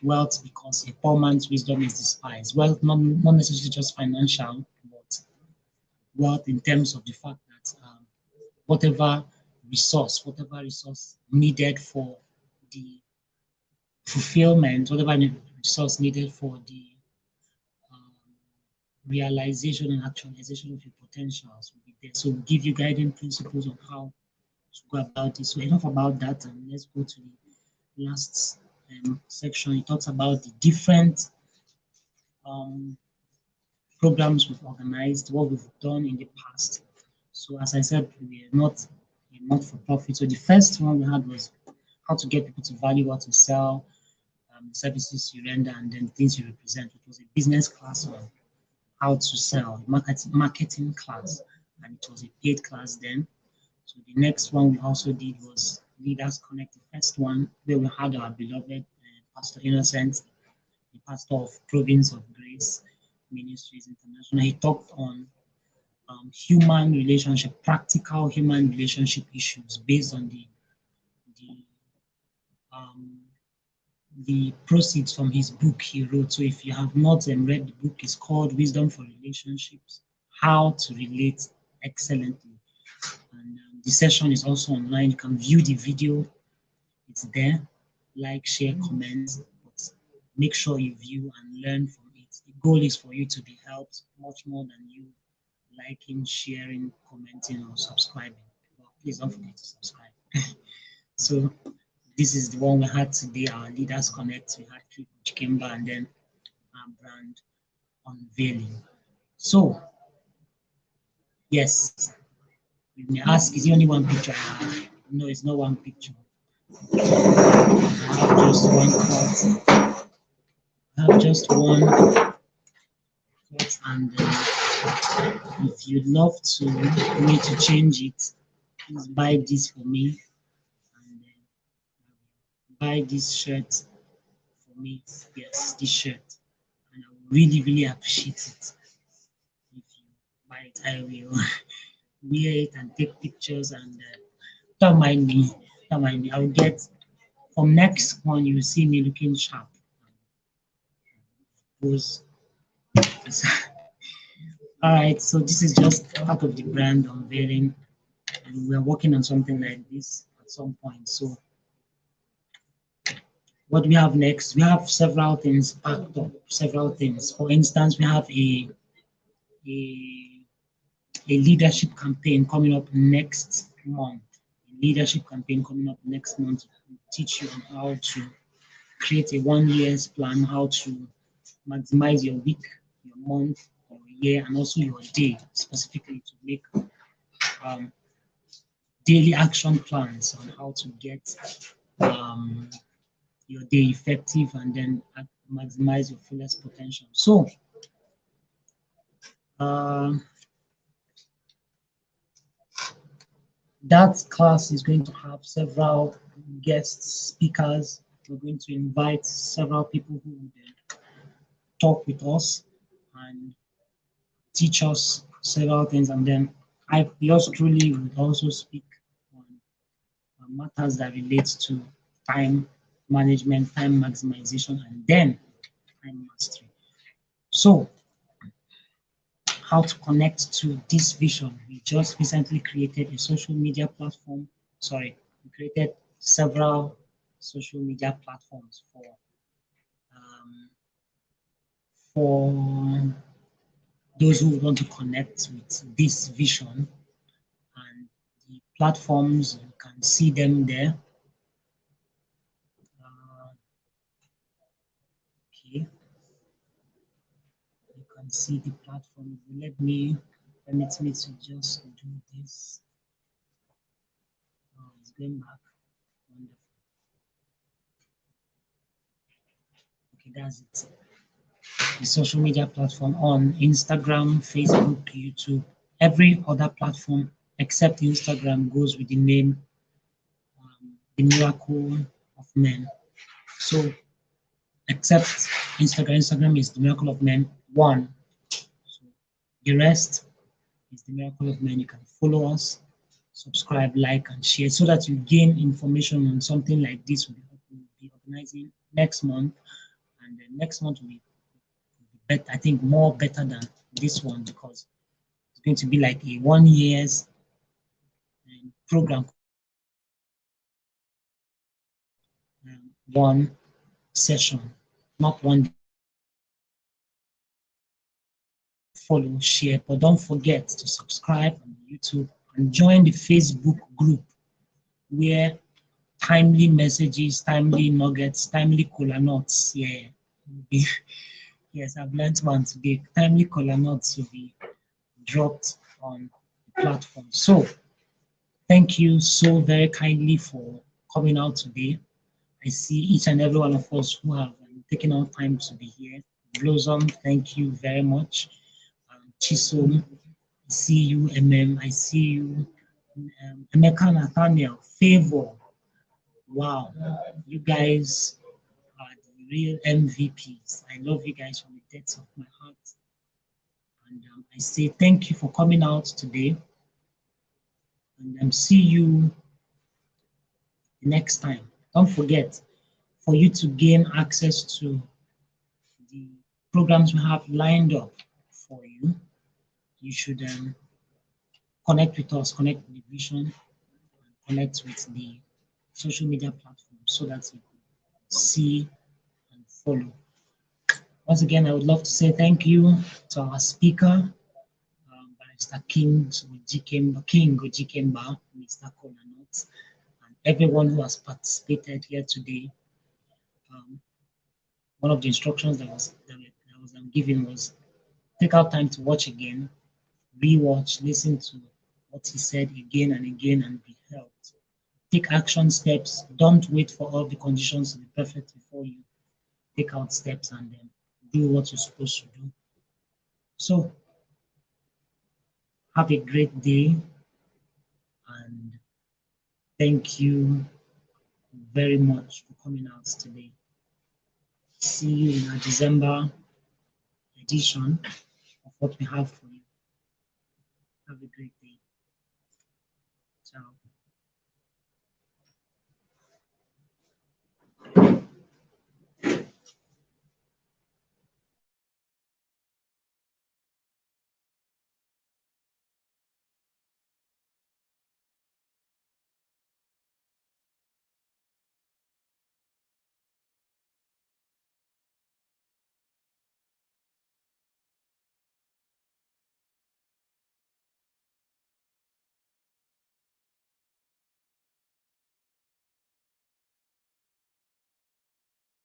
Wealth because a poor man's wisdom is despised. Wealth not necessarily just financial, but wealth in terms of the fact that whatever whatever resource needed for the fulfillment, whatever resource needed for the um, realization and actualization of your potentials will be there. So we'll give you guiding principles on how to go about it. So enough about that, and let's go to the last section. It talks about the different um, programs we've organized, what we've done in the past. So as I said, we are not a not-for-profit. So the first one we had was how to get people to value what you sell, services you render, and then things you represent. It was a business class on how to sell, marketing class, and it was a paid class then. So the next one we also did was Leaders Connect, the first one where we had our beloved Pastor Innocent, the pastor of Province of Grace Ministries International. He talked on human relationship, practical human relationship issues based on the um, the proceeds from his book he wrote. So if you have not read the book, it's called Wisdom for Relationships: How to Relate Excellently. And the session is also online. You can view the video. It's there. Like, share, comment, but make sure you view and learn from it. The goal is for you to be helped much more than you liking, sharing, commenting, or subscribing. Well, please don't forget to subscribe. So this is the one we had today, our Leaders Connect. We had Ojikemba and then our brand unveiling. So, yes, you may ask, is it only one picture I have? No, it's not one picture. I have just one cut. I have just one cut, and if you'd love to me to change it, please buy this for me, and buy this shirt for me. Yes, this shirt, and I will really, really appreciate it if you buy it. I will wear it and take pictures, and don't mind me. Don't mind me. I will get from next one. You will see me looking sharp. Those. All right. So this is just part of the brand unveiling, and we're working on something like this at some point. So what we have next, we have several things packed up. Several things. For instance, we have a a leadership campaign coming up next month. A leadership campaign coming up next month to teach you on how to create a 1 year's plan, how to maximize your week, your month, your year, and also your day, specifically to make um, daily action plans on how to get um, your day effective and then maximize your fullest potential. So, um, that class is going to have several guest speakers. We're going to invite several people who will talk with us and teach us several things. And then yours truly would also speak on matters that relate to time management, time maximization, and then time mastery. So, how to connect to this vision? We just recently created a social media platform. Sorry, we created several social media platforms um, for those who want to connect with this vision, and the platforms you can see them there. Okay, you can see the platform. Permit me to just do this. Oh, it's going back. Wonderful. Okay, that's it. The social media platform on Instagram, Facebook, YouTube, every other platform except Instagram goes with the name The Miracle of Men. So, except Instagram is The Miracle of Men 1. So, the rest is The Miracle of Men. You can follow us, subscribe, like, and share so that you gain information on something like this. We'll be organizing next month, and the next month will be better, I think more better than this one because it's going to be like a 1 year's program, one session, not one follow, share, but don't forget to subscribe on YouTube and join the Facebook group where timely messages, timely nuggets, timely cola nuts. Yeah. Yes, I've learned one today. Timely cola nuts will be dropped on the platform. So thank you so very kindly for coming out today. I see each and every one of us who have taken out time to be here. Blossom, thank you very much. Chisom, I see you. I see you. Emeka Nathaniel, Favor. Wow, you guys are the real MVPs. I love you guys from the depths of my heart. And I say thank you for coming out today. And see you next time. Don't forget, for you to gain access to the programs we have lined up for you, you should connect with us, connect with the vision, and connect with the social media platforms so that you can see and follow. Once again, I would love to say thank you to our speaker, Barrister King Ojikemba, Mr. Kolanut, and everyone who has participated here today. One of the instructions that was given was take out time to watch again, rewatch, listen to what he said again and again, and be helped. Take action steps. Don't wait for all the conditions to be perfect before you take out steps and then do what you're supposed to do. So have a great day, and thank you very much for coming out today. See you in our December edition of what we have for you. Have a great day. Ciao.